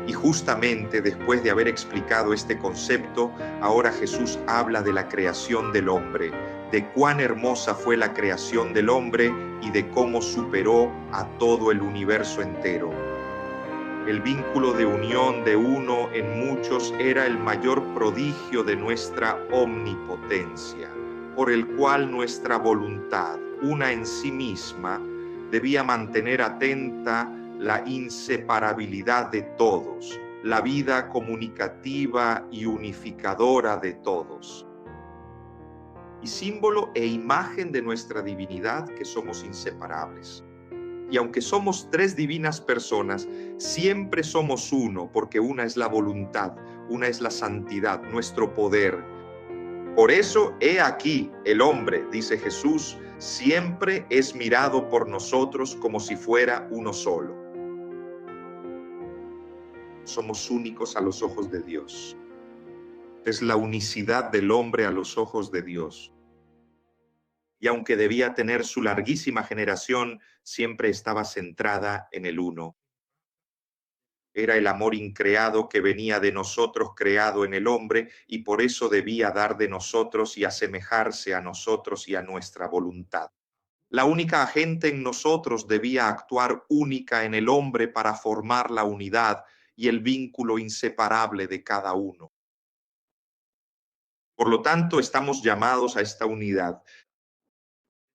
Y justamente después de haber explicado este concepto, ahora Jesús habla de la creación del hombre, de cuán hermosa fue la creación del hombre y de cómo superó a todo el universo entero. El vínculo de unión de uno en muchos era el mayor prodigio de nuestra omnipotencia, por el cual nuestra voluntad, una en sí misma, debía mantener atenta la inseparabilidad de todos, la vida comunicativa y unificadora de todos, y símbolo e imagen de nuestra divinidad, que somos inseparables. Y aunque somos tres divinas personas, siempre somos uno, porque una es la voluntad, una es la santidad, nuestro poder. Por eso, he aquí, el hombre, dice Jesús, siempre es mirado por nosotros como si fuera uno solo. Somos únicos a los ojos de Dios. Es la unicidad del hombre a los ojos de Dios. Y aunque debía tener su larguísima generación, siempre estaba centrada en el uno. Era el amor increado que venía de nosotros, creado en el hombre, y por eso debía dar de nosotros y asemejarse a nosotros y a nuestra voluntad. La única agente en nosotros debía actuar única en el hombre para formar la unidad y el vínculo inseparable de cada uno. Por lo tanto, estamos llamados a esta unidad.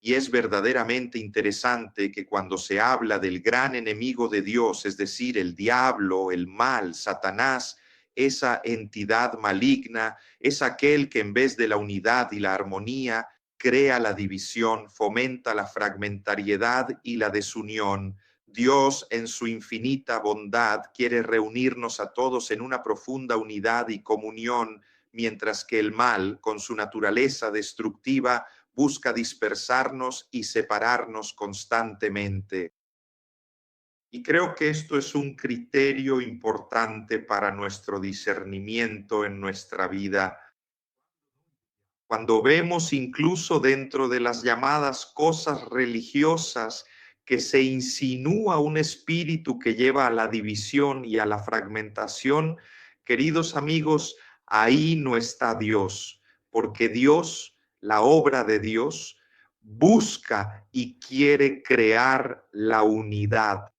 Y es verdaderamente interesante que cuando se habla del gran enemigo de Dios, es decir, el diablo, el mal, Satanás, esa entidad maligna, es aquel que en vez de la unidad y la armonía, crea la división, fomenta la fragmentariedad y la desunión. Dios, en su infinita bondad, quiere reunirnos a todos en una profunda unidad y comunión, mientras que el mal, con su naturaleza destructiva, busca dispersarnos y separarnos constantemente. Y creo que esto es un criterio importante para nuestro discernimiento en nuestra vida. Cuando vemos incluso dentro de las llamadas cosas religiosas que se insinúa un espíritu que lleva a la división y a la fragmentación, queridos amigos, ahí no está Dios, porque Dios, la obra de Dios, busca y quiere crear la unidad.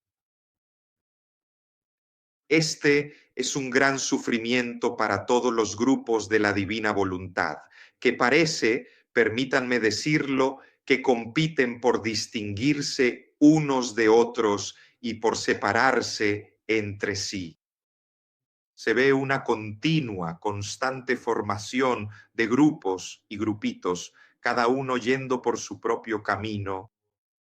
Este es un gran sufrimiento para todos los grupos de la divina voluntad, que parece, permítanme decirlo, que compiten por distinguirse unos de otros y por separarse entre sí. Se ve una continua, constante formación de grupos y grupitos, cada uno yendo por su propio camino,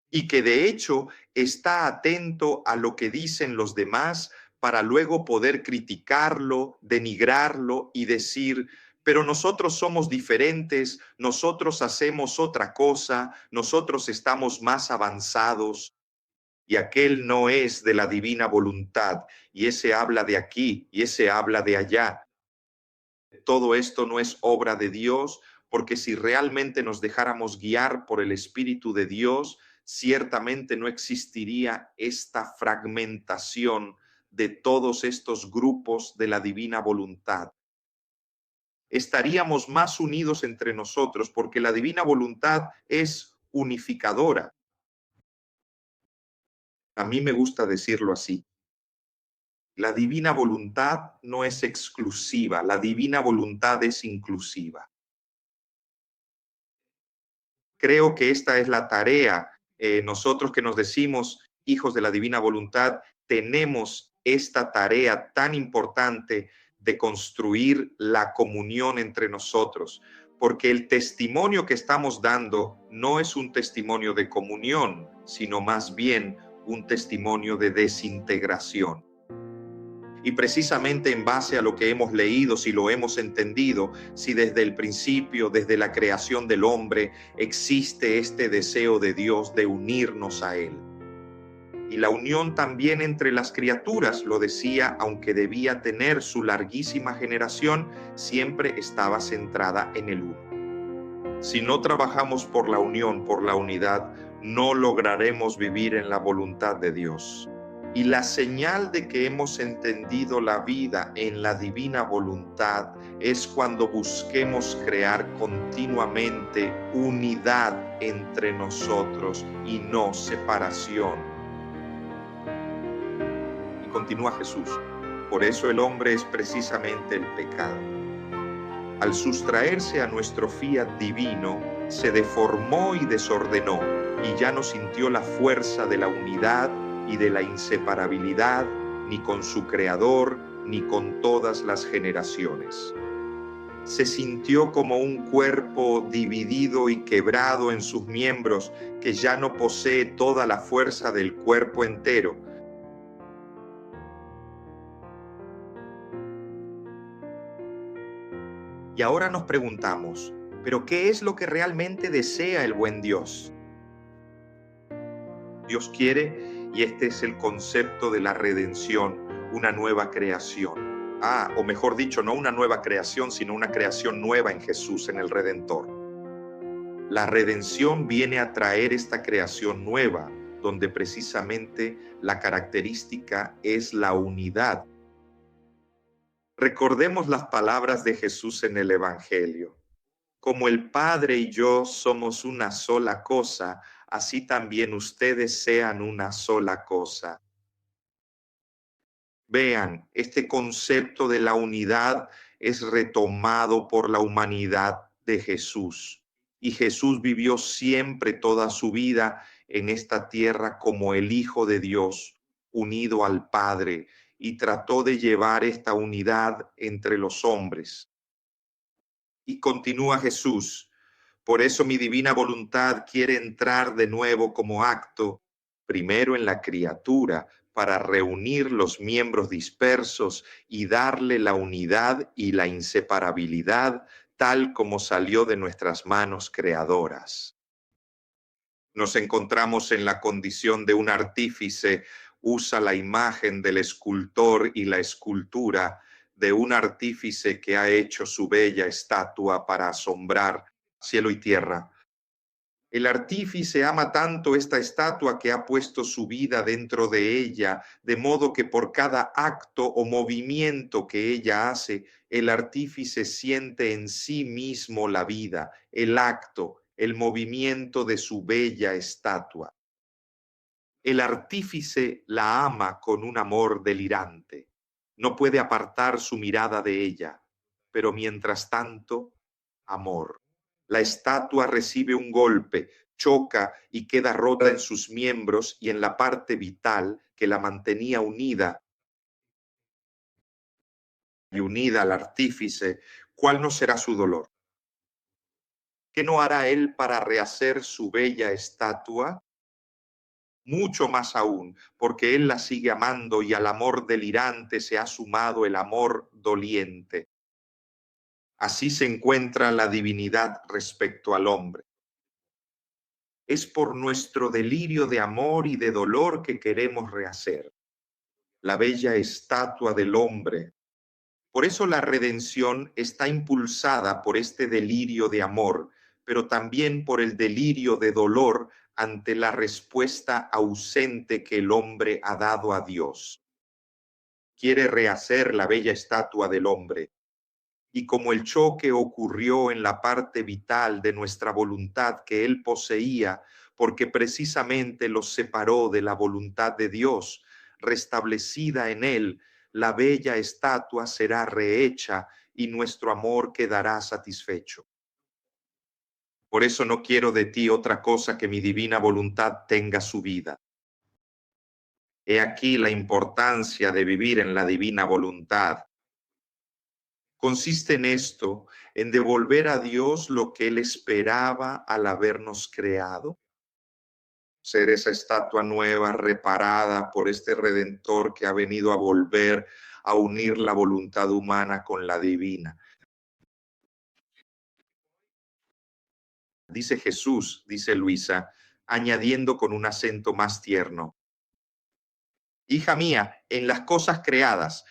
y que de hecho está atento a lo que dicen los demás para luego poder criticarlo, denigrarlo y decir, pero nosotros somos diferentes, nosotros hacemos otra cosa, nosotros estamos más avanzados y aquel no es de la divina voluntad y ese habla de aquí y ese habla de allá. Todo esto no es obra de Dios, porque si realmente nos dejáramos guiar por el Espíritu de Dios, ciertamente no existiría esta fragmentación de todos estos grupos de la divina voluntad. Estaríamos más unidos entre nosotros porque la divina voluntad es unificadora. A mí me gusta decirlo así. La divina voluntad no es exclusiva, la divina voluntad es inclusiva. Creo que esta es la tarea. Nosotros que nos decimos hijos de la divina voluntad, tenemos esta tarea tan importante de construir la comunión entre nosotros, porque el testimonio que estamos dando no es un testimonio de comunión, sino más bien un testimonio de desintegración. Y precisamente en base a lo que hemos leído, si lo hemos entendido, si desde el principio, desde la creación del hombre, existe este deseo de Dios de unirnos a Él. Y la unión también entre las criaturas, lo decía, aunque debía tener su larguísima generación, siempre estaba centrada en el uno. Si no trabajamos por la unión, por la unidad, no lograremos vivir en la voluntad de Dios. Y la señal de que hemos entendido la vida en la divina voluntad es cuando busquemos crear continuamente unidad entre nosotros y no separación. Y continúa Jesús. Por eso el hombre es precisamente el pecado. Al sustraerse a nuestro fiat divino, se deformó y desordenó y ya no sintió la fuerza de la unidad y de la inseparabilidad, ni con su creador, ni con todas las generaciones. Se sintió como un cuerpo dividido y quebrado en sus miembros, que ya no posee toda la fuerza del cuerpo entero. Y ahora nos preguntamos, ¿pero qué es lo que realmente desea el buen Dios? Dios quiere, y este es el concepto de la redención, una nueva creación. O mejor dicho, no una nueva creación, sino una creación nueva en Jesús, en el Redentor. La redención viene a traer esta creación nueva, donde precisamente la característica es la unidad. Recordemos las palabras de Jesús en el Evangelio. Como el Padre y yo somos una sola cosa, así también ustedes sean una sola cosa. Vean, este concepto de la unidad es retomado por la humanidad de Jesús. Y Jesús vivió siempre toda su vida en esta tierra como el Hijo de Dios, unido al Padre, y trató de llevar esta unidad entre los hombres. Y continúa Jesús. Por eso mi divina voluntad quiere entrar de nuevo como acto, primero en la criatura, para reunir los miembros dispersos y darle la unidad y la inseparabilidad tal como salió de nuestras manos creadoras. Nos encontramos en la condición de un artífice, usa la imagen del escultor y la escultura de un artífice que ha hecho su bella estatua para asombrar cielo y tierra. El artífice ama tanto esta estatua que ha puesto su vida dentro de ella, de modo que por cada acto o movimiento que ella hace, el artífice siente en sí mismo la vida, el acto, el movimiento de su bella estatua. El artífice la ama con un amor delirante. No puede apartar su mirada de ella, pero mientras tanto, amor. La estatua recibe un golpe, choca y queda rota en sus miembros y en la parte vital que la mantenía unida y unida al artífice. ¿Cuál no será su dolor? ¿Qué no hará él para rehacer su bella estatua? Mucho más aún, porque él la sigue amando y al amor delirante se ha sumado el amor doliente. Así se encuentra la divinidad respecto al hombre. Es por nuestro delirio de amor y de dolor que queremos rehacer la bella estatua del hombre. Por eso la redención está impulsada por este delirio de amor, pero también por el delirio de dolor ante la respuesta ausente que el hombre ha dado a Dios. Quiere rehacer la bella estatua del hombre. Y como el choque ocurrió en la parte vital de nuestra voluntad que él poseía, porque precisamente los separó de la voluntad de Dios, restablecida en él, la bella estatua será rehecha y nuestro amor quedará satisfecho. Por eso no quiero de ti otra cosa que mi divina voluntad tenga su vida. He aquí la importancia de vivir en la divina voluntad. Consiste en esto, en devolver a Dios lo que Él esperaba al habernos creado. Ser esa estatua nueva, reparada por este Redentor que ha venido a volver a unir la voluntad humana con la divina. Dice Jesús, dice Luisa, añadiendo con un acento más tierno: hija mía, en las cosas creadas,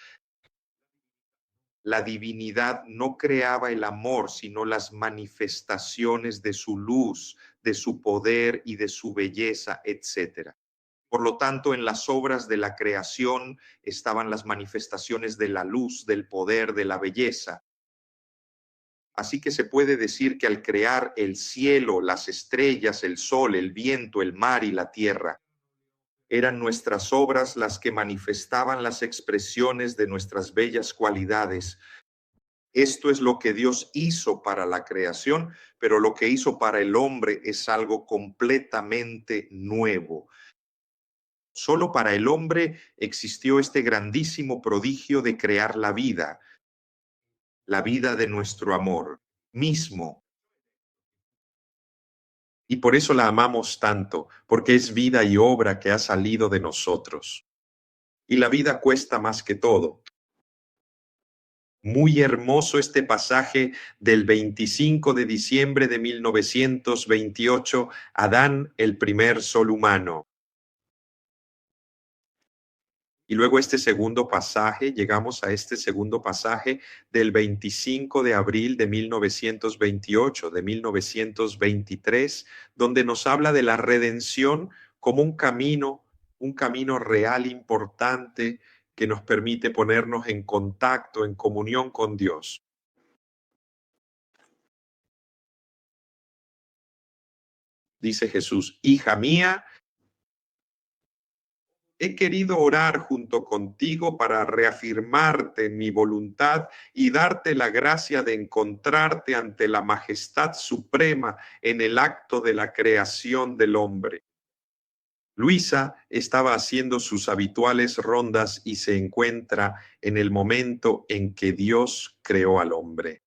la divinidad no creaba el amor, sino las manifestaciones de su luz, de su poder y de su belleza, etc. Por lo tanto, en las obras de la creación estaban las manifestaciones de la luz, del poder, de la belleza. Así que se puede decir que al crear el cielo, las estrellas, el sol, el viento, el mar y la tierra, eran nuestras obras las que manifestaban las expresiones de nuestras bellas cualidades. Esto es lo que Dios hizo para la creación, pero lo que hizo para el hombre es algo completamente nuevo. Solo para el hombre existió este grandísimo prodigio de crear la vida de nuestro amor mismo. Y por eso la amamos tanto, porque es vida y obra que ha salido de nosotros. Y la vida cuesta más que todo. Muy hermoso este pasaje del 25 de diciembre de 1928, Adán, el primer sol humano. Y luego este segundo pasaje, llegamos a este segundo pasaje del 25 de abril de 1928, de 1923, donde nos habla de la redención como un camino real importante que nos permite ponernos en contacto, en comunión con Dios. Dice Jesús: hija mía, he querido orar junto contigo para reafirmarte en mi voluntad y darte la gracia de encontrarte ante la majestad suprema en el acto de la creación del hombre. Luisa estaba haciendo sus habituales rondas y se encuentra en el momento en que Dios creó al hombre.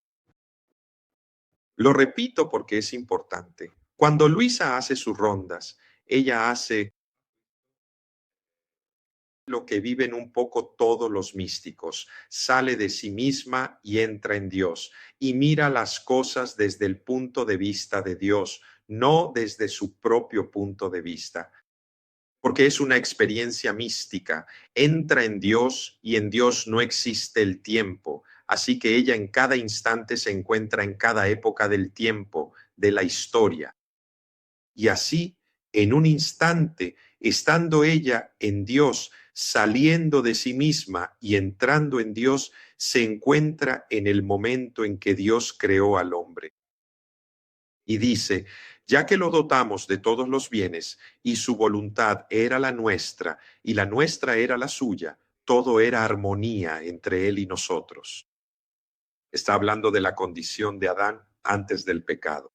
Lo repito porque es importante. Cuando Luisa hace sus rondas, ella hace lo que viven un poco todos los místicos: sale de sí misma y entra en Dios y mira las cosas desde el punto de vista de Dios, no desde su propio punto de vista. Porque que es una experiencia mística. Entra en Dios y en Dios no existe el tiempo. Así que ella en cada instante se encuentra en cada época del tiempo, de la historia. Y así, en un instante, estando ella en Dios, saliendo de sí misma y entrando en Dios, se encuentra en el momento en que Dios creó al hombre. Y dice, ya que lo dotamos de todos los bienes y su voluntad era la nuestra y la nuestra era la suya, todo era armonía entre él y nosotros. Está hablando de la condición de Adán antes del pecado.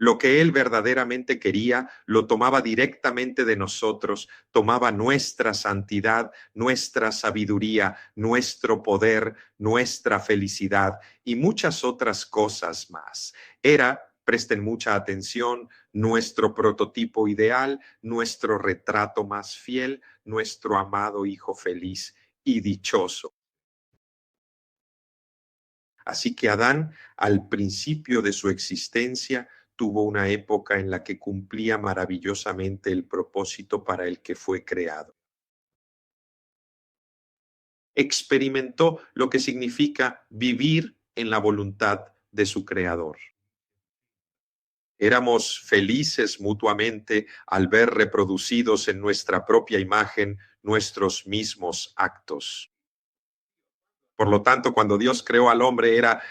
Lo que él verdaderamente quería lo tomaba directamente de nosotros, tomaba nuestra santidad, nuestra sabiduría, nuestro poder, nuestra felicidad y muchas otras cosas más. Era, presten mucha atención, nuestro prototipo ideal, nuestro retrato más fiel, nuestro amado hijo feliz y dichoso. Así que Adán, al principio de su existencia, tuvo una época en la que cumplía maravillosamente el propósito para el que fue creado. Experimentó lo que significa vivir en la voluntad de su creador. Éramos felices mutuamente al ver reproducidos en nuestra propia imagen nuestros mismos actos. Por lo tanto, cuando Dios creó al hombre era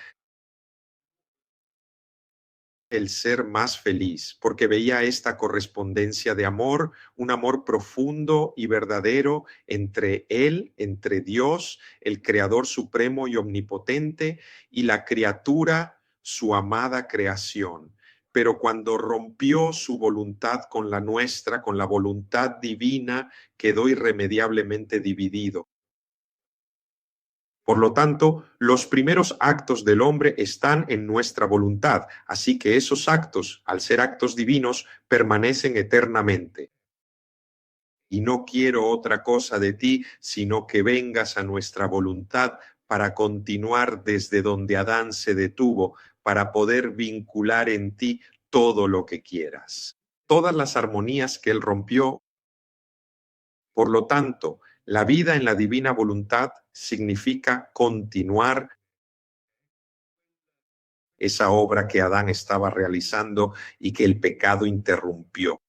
el ser más feliz, porque veía esta correspondencia de amor, un amor profundo y verdadero entre él, entre Dios, el Creador supremo y omnipotente, y la criatura, su amada creación. Pero cuando rompió su voluntad con la nuestra, con la voluntad divina, quedó irremediablemente dividido. Por lo tanto, los primeros actos del hombre están en nuestra voluntad, así que esos actos, al ser actos divinos, permanecen eternamente. Y no quiero otra cosa de ti, sino que vengas a nuestra voluntad para continuar desde donde Adán se detuvo, para poder vincular en ti todo lo que quieras. Todas las armonías que él rompió. Por lo tanto, la vida en la divina voluntad significa continuar esa obra que Adán estaba realizando y que el pecado interrumpió.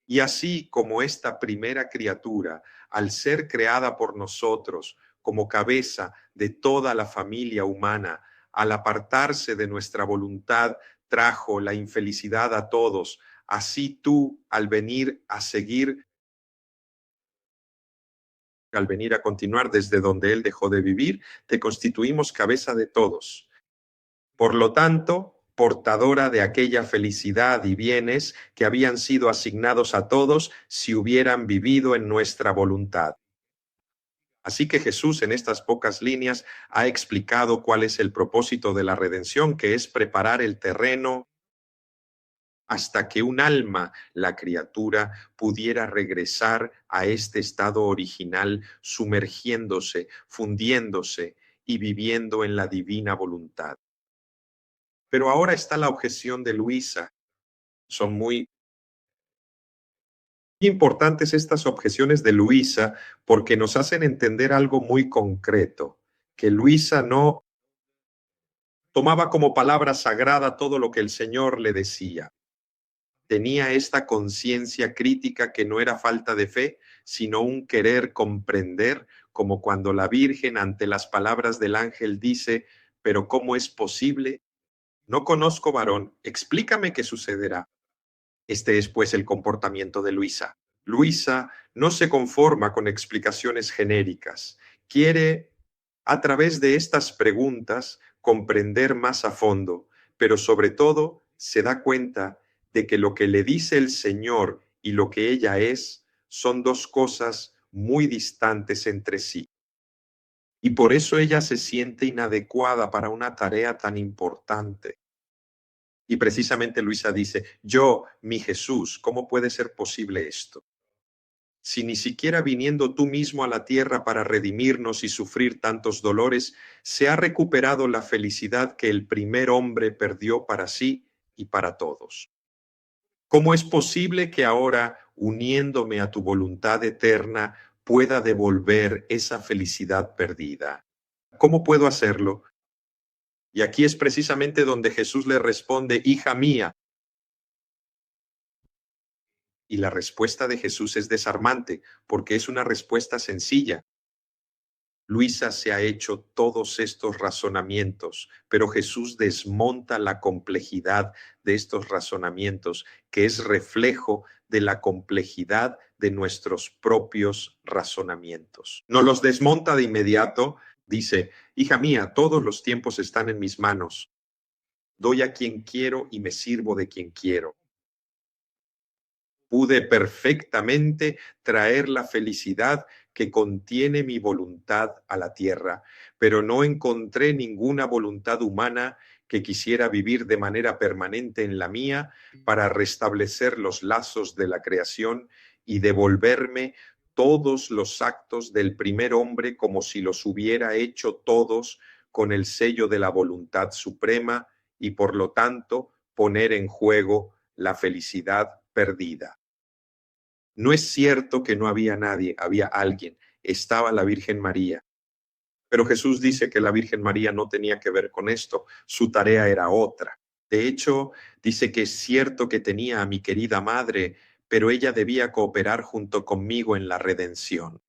Y así como esta primera criatura, al ser creada por nosotros como cabeza de toda la familia humana, al apartarse de nuestra voluntad, trajo la infelicidad a todos, así tú, al venir a continuar desde donde él dejó de vivir, te constituimos cabeza de todos. Por lo tanto, portadora de aquella felicidad y bienes que habían sido asignados a todos si hubieran vivido en nuestra voluntad. Así que Jesús en estas pocas líneas ha explicado cuál es el propósito de la redención, que es preparar el terreno hasta que un alma, la criatura, pudiera regresar a este estado original, sumergiéndose, fundiéndose y viviendo en la divina voluntad. Pero ahora está la objeción de Luisa. Son muy importantes estas objeciones de Luisa porque nos hacen entender algo muy concreto, que Luisa no tomaba como palabra sagrada todo lo que el Señor le decía. Tenía esta conciencia crítica que no era falta de fe, sino un querer comprender, como cuando la Virgen ante las palabras del ángel dice, pero ¿cómo es posible? No conozco varón, explícame qué sucederá. Este es pues el comportamiento de Luisa. Luisa no se conforma con explicaciones genéricas. Quiere, a través de estas preguntas, comprender más a fondo, pero sobre todo se da cuenta de que lo que le dice el Señor y lo que ella es son dos cosas muy distantes entre sí. Y por eso ella se siente inadecuada para una tarea tan importante. Y precisamente Luisa dice, yo, mi Jesús, ¿cómo puede ser posible esto? Si ni siquiera viniendo tú mismo a la tierra para redimirnos y sufrir tantos dolores, se ha recuperado la felicidad que el primer hombre perdió para sí y para todos. ¿Cómo es posible que ahora uniéndome a tu voluntad eterna, pueda devolver esa felicidad perdida. ¿Cómo puedo hacerlo? Y aquí es precisamente donde Jesús le responde, hija mía. Y la respuesta de Jesús es desarmante, porque es una respuesta sencilla. Luisa se ha hecho todos estos razonamientos, pero Jesús desmonta la complejidad de estos razonamientos, que es reflejo de la complejidad de nuestros propios razonamientos. No los desmonta de inmediato, dice, hija mía, todos los tiempos están en mis manos. Doy a quien quiero y me sirvo de quien quiero. Pude perfectamente traer la felicidad que contiene mi voluntad a la tierra, pero no encontré ninguna voluntad humana que quisiera vivir de manera permanente en la mía para restablecer los lazos de la creación y devolverme todos los actos del primer hombre como si los hubiera hecho todos con el sello de la voluntad suprema y por lo tanto poner en juego la felicidad perdida. No es cierto que no había nadie, había alguien, estaba la Virgen María. Pero Jesús dice que la Virgen María no tenía que ver con esto, su tarea era otra. De hecho, dice que es cierto que tenía a mi querida madre, pero ella debía cooperar junto conmigo en la redención.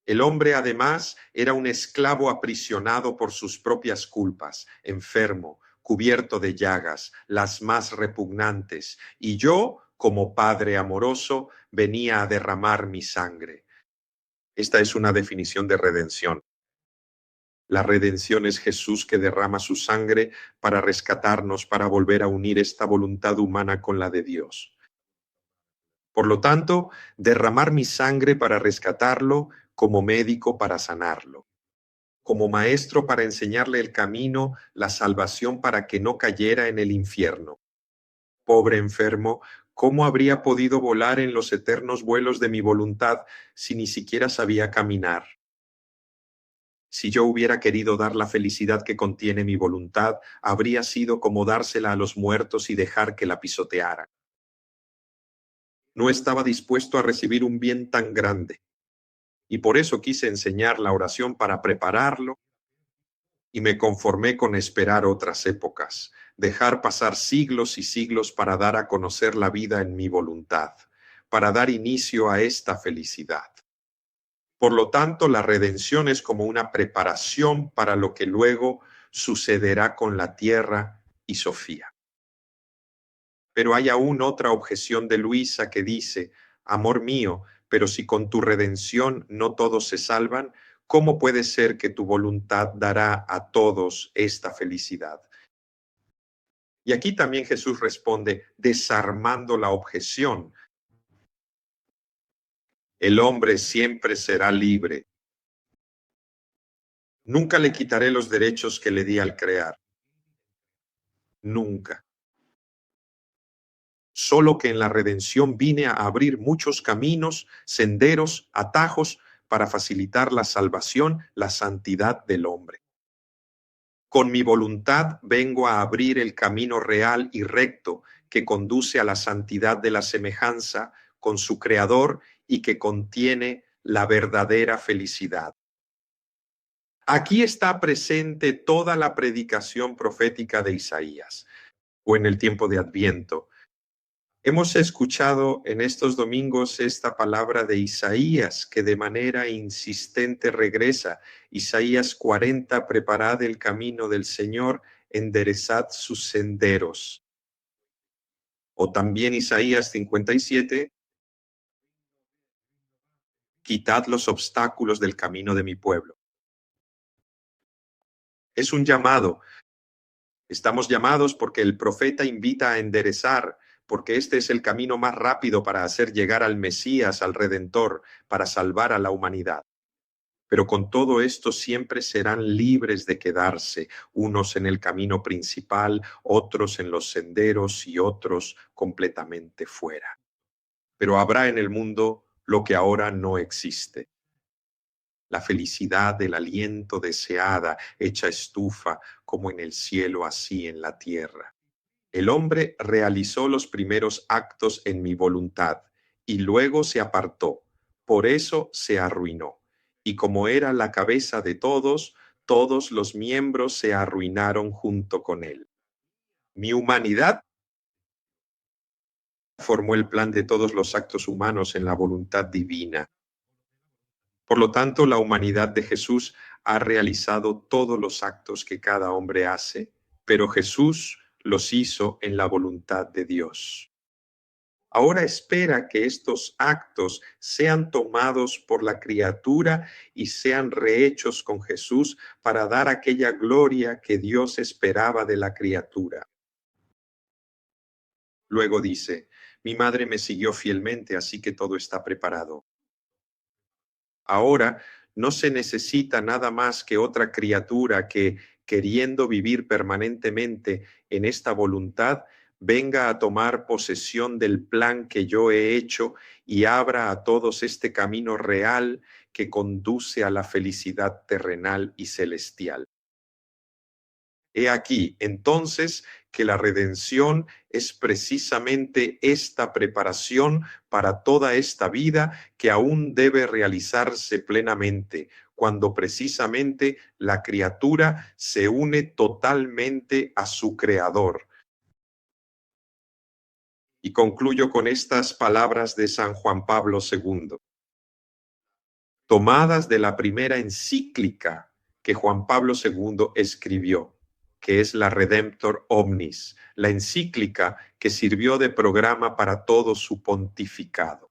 El hombre, además, era un esclavo aprisionado por sus propias culpas, enfermo, cubierto de llagas, las más repugnantes, y yo, como Padre amoroso, venía a derramar mi sangre. Esta es una definición de redención. La redención es Jesús que derrama su sangre para rescatarnos, para volver a unir esta voluntad humana con la de Dios. Por lo tanto, derramar mi sangre para rescatarlo, como médico para sanarlo, como maestro para enseñarle el camino, la salvación para que no cayera en el infierno. Pobre enfermo, ¿cómo habría podido volar en los eternos vuelos de mi voluntad si ni siquiera sabía caminar? Si yo hubiera querido dar la felicidad que contiene mi voluntad, habría sido como dársela a los muertos y dejar que la pisotearan. No estaba dispuesto a recibir un bien tan grande, y por eso quise enseñar la oración para prepararlo, y me conformé con esperar otras épocas, dejar pasar siglos y siglos para dar a conocer la vida en mi voluntad, para dar inicio a esta felicidad. Por lo tanto, la redención es como una preparación para lo que luego sucederá con la tierra y Sofía. Pero hay aún otra objeción de Luisa que dice, amor mío, pero si con tu redención no todos se salvan, ¿cómo puede ser que tu voluntad dará a todos esta felicidad? Y aquí también Jesús responde, desarmando la objeción. El hombre siempre será libre. Nunca le quitaré los derechos que le di al crear. Nunca. Solo que en la redención vine a abrir muchos caminos, senderos, atajos para facilitar la salvación, la santidad del hombre. Con mi voluntad vengo a abrir el camino real y recto que conduce a la santidad de la semejanza con su Creador y que contiene la verdadera felicidad. Aquí está presente toda la predicación profética de Isaías, o en el tiempo de Adviento. Hemos escuchado en estos domingos esta palabra de Isaías que de manera insistente regresa. Isaías 40, preparad el camino del Señor, enderezad sus senderos. O también Isaías 57, quitad los obstáculos del camino de mi pueblo. Es un llamado. Estamos llamados porque el profeta invita a enderezar, porque este es el camino más rápido para hacer llegar al Mesías, al Redentor, para salvar a la humanidad. Pero con todo esto siempre serán libres de quedarse, unos en el camino principal, otros en los senderos y otros completamente fuera. Pero habrá en el mundo lo que ahora no existe. La felicidad del aliento deseada, hecha estufa, como en el cielo, así en la tierra. El hombre realizó los primeros actos en mi voluntad y luego se apartó. Por eso se arruinó. Y como era la cabeza de todos, todos los miembros se arruinaron junto con él. Mi humanidad formó el plan de todos los actos humanos en la voluntad divina. Por lo tanto, la humanidad de Jesús ha realizado todos los actos que cada hombre hace, pero Jesús los hizo en la voluntad de Dios. Ahora espera que estos actos sean tomados por la criatura y sean rehechos con Jesús para dar aquella gloria que Dios esperaba de la criatura. Luego dice, mi madre me siguió fielmente, así que todo está preparado. Ahora no se necesita nada más que otra criatura que, queriendo vivir permanentemente en esta voluntad, venga a tomar posesión del plan que yo he hecho y abra a todos este camino real que conduce a la felicidad terrenal y celestial. He aquí, entonces, que la redención es precisamente esta preparación para toda esta vida que aún debe realizarse plenamente, cuando precisamente la criatura se une totalmente a su Creador. Y concluyo con estas palabras de San Juan Pablo II, tomadas de la primera encíclica que Juan Pablo II escribió, que es la Redemptor Omnis, la encíclica que sirvió de programa para todo su pontificado,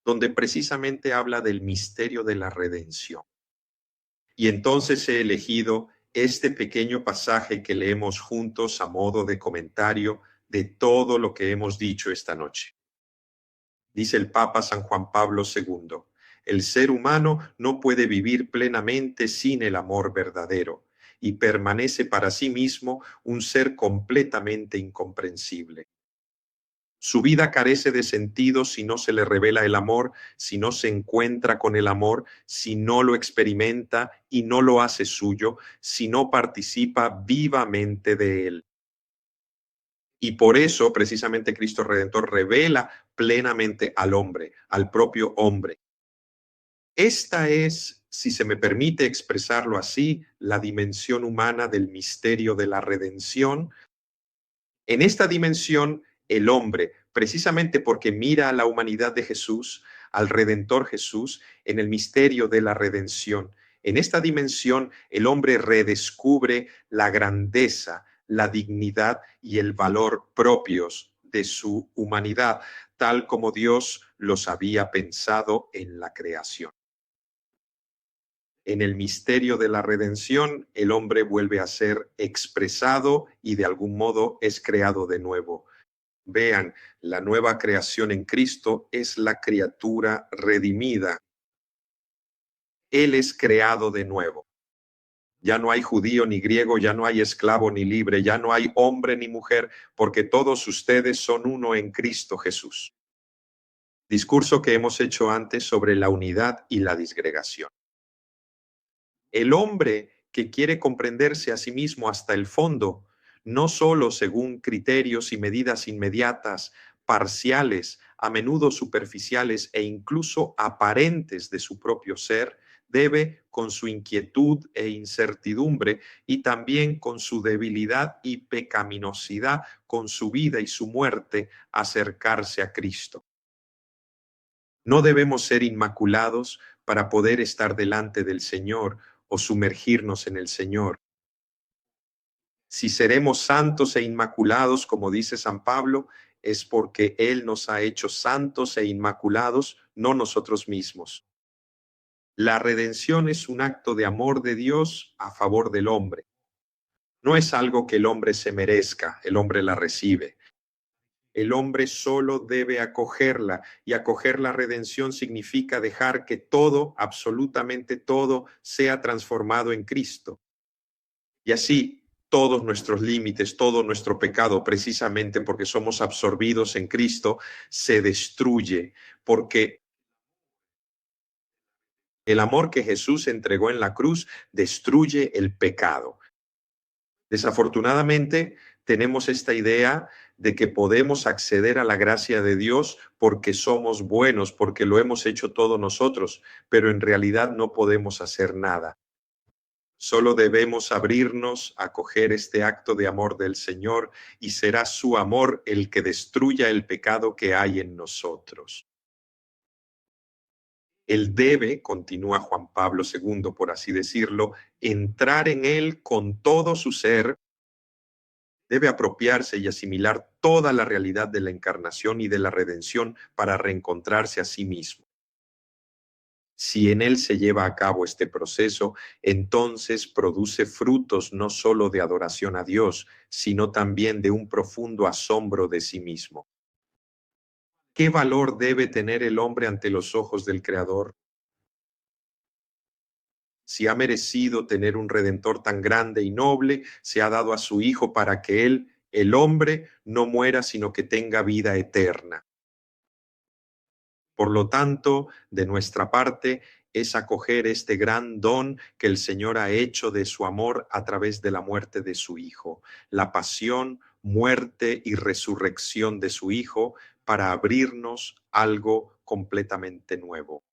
donde precisamente habla del misterio de la redención. Y entonces he elegido este pequeño pasaje que leemos juntos a modo de comentario de todo lo que hemos dicho esta noche. Dice el Papa San Juan Pablo II, el ser humano no puede vivir plenamente sin el amor verdadero y permanece para sí mismo un ser completamente incomprensible. Su vida carece de sentido si no se le revela el amor, si no se encuentra con el amor, si no lo experimenta y no lo hace suyo, si no participa vivamente de él. Y por eso, precisamente, Cristo Redentor revela plenamente al hombre, al propio hombre. Esta es, si se me permite expresarlo así, la dimensión humana del misterio de la redención. En esta dimensión, el hombre, precisamente porque mira a la humanidad de Jesús, al Redentor Jesús, en el misterio de la redención, en esta dimensión, el hombre redescubre la grandeza, la dignidad y el valor propios de su humanidad, tal como Dios los había pensado en la creación. En el misterio de la redención, el hombre vuelve a ser expresado y de algún modo es creado de nuevo. Vean, la nueva creación en Cristo es la criatura redimida. Él es creado de nuevo. Ya no hay judío ni griego, ya no hay esclavo ni libre, ya no hay hombre ni mujer, porque todos ustedes son uno en Cristo Jesús. Discurso que hemos hecho antes sobre la unidad y la disgregación. El hombre que quiere comprenderse a sí mismo hasta el fondo, no solo según criterios y medidas inmediatas, parciales, a menudo superficiales e incluso aparentes de su propio ser, debe, con su inquietud e incertidumbre y también con su debilidad y pecaminosidad, con su vida y su muerte, acercarse a Cristo. No debemos ser inmaculados para poder estar delante del Señor o sumergirnos en el Señor. Si seremos santos e inmaculados, como dice San Pablo, es porque Él nos ha hecho santos e inmaculados, no nosotros mismos. La redención es un acto de amor de Dios a favor del hombre. No es algo que el hombre se merezca, el hombre la recibe. El hombre solo debe acogerla, y acoger la redención significa dejar que todo, absolutamente todo, sea transformado en Cristo. Y así todos nuestros límites, todo nuestro pecado, precisamente porque somos absorbidos en Cristo, se destruye, porque el amor que Jesús entregó en la cruz destruye el pecado. Desafortunadamente, tenemos esta idea de que podemos acceder a la gracia de Dios porque somos buenos, porque lo hemos hecho todos nosotros, pero en realidad no podemos hacer nada. Solo debemos abrirnos a acoger este acto de amor del Señor y será su amor el que destruya el pecado que hay en nosotros. Él debe, continúa Juan Pablo II, por así decirlo, entrar en él con todo su ser, debe apropiarse y asimilar toda la realidad de la encarnación y de la redención para reencontrarse a sí mismo. Si en él se lleva a cabo este proceso, entonces produce frutos no solo de adoración a Dios, sino también de un profundo asombro de sí mismo. ¿Qué valor debe tener el hombre ante los ojos del Creador? Si ha merecido tener un Redentor tan grande y noble, se ha dado a su Hijo para que él, el hombre, no muera, sino que tenga vida eterna. Por lo tanto, de nuestra parte, es acoger este gran don que el Señor ha hecho de su amor a través de la muerte de su Hijo, la pasión, muerte y resurrección de su Hijo para abrirnos algo completamente nuevo.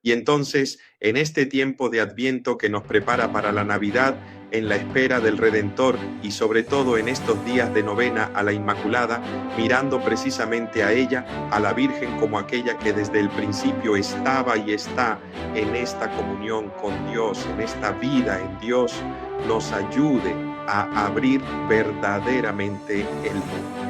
Y entonces, en este tiempo de Adviento que nos prepara para la Navidad, en la espera del Redentor y sobre todo en estos días de novena a la Inmaculada, mirando precisamente a ella, a la Virgen como aquella que desde el principio estaba y está en esta comunión con Dios, en esta vida en Dios, nos ayude a abrir verdaderamente el mundo.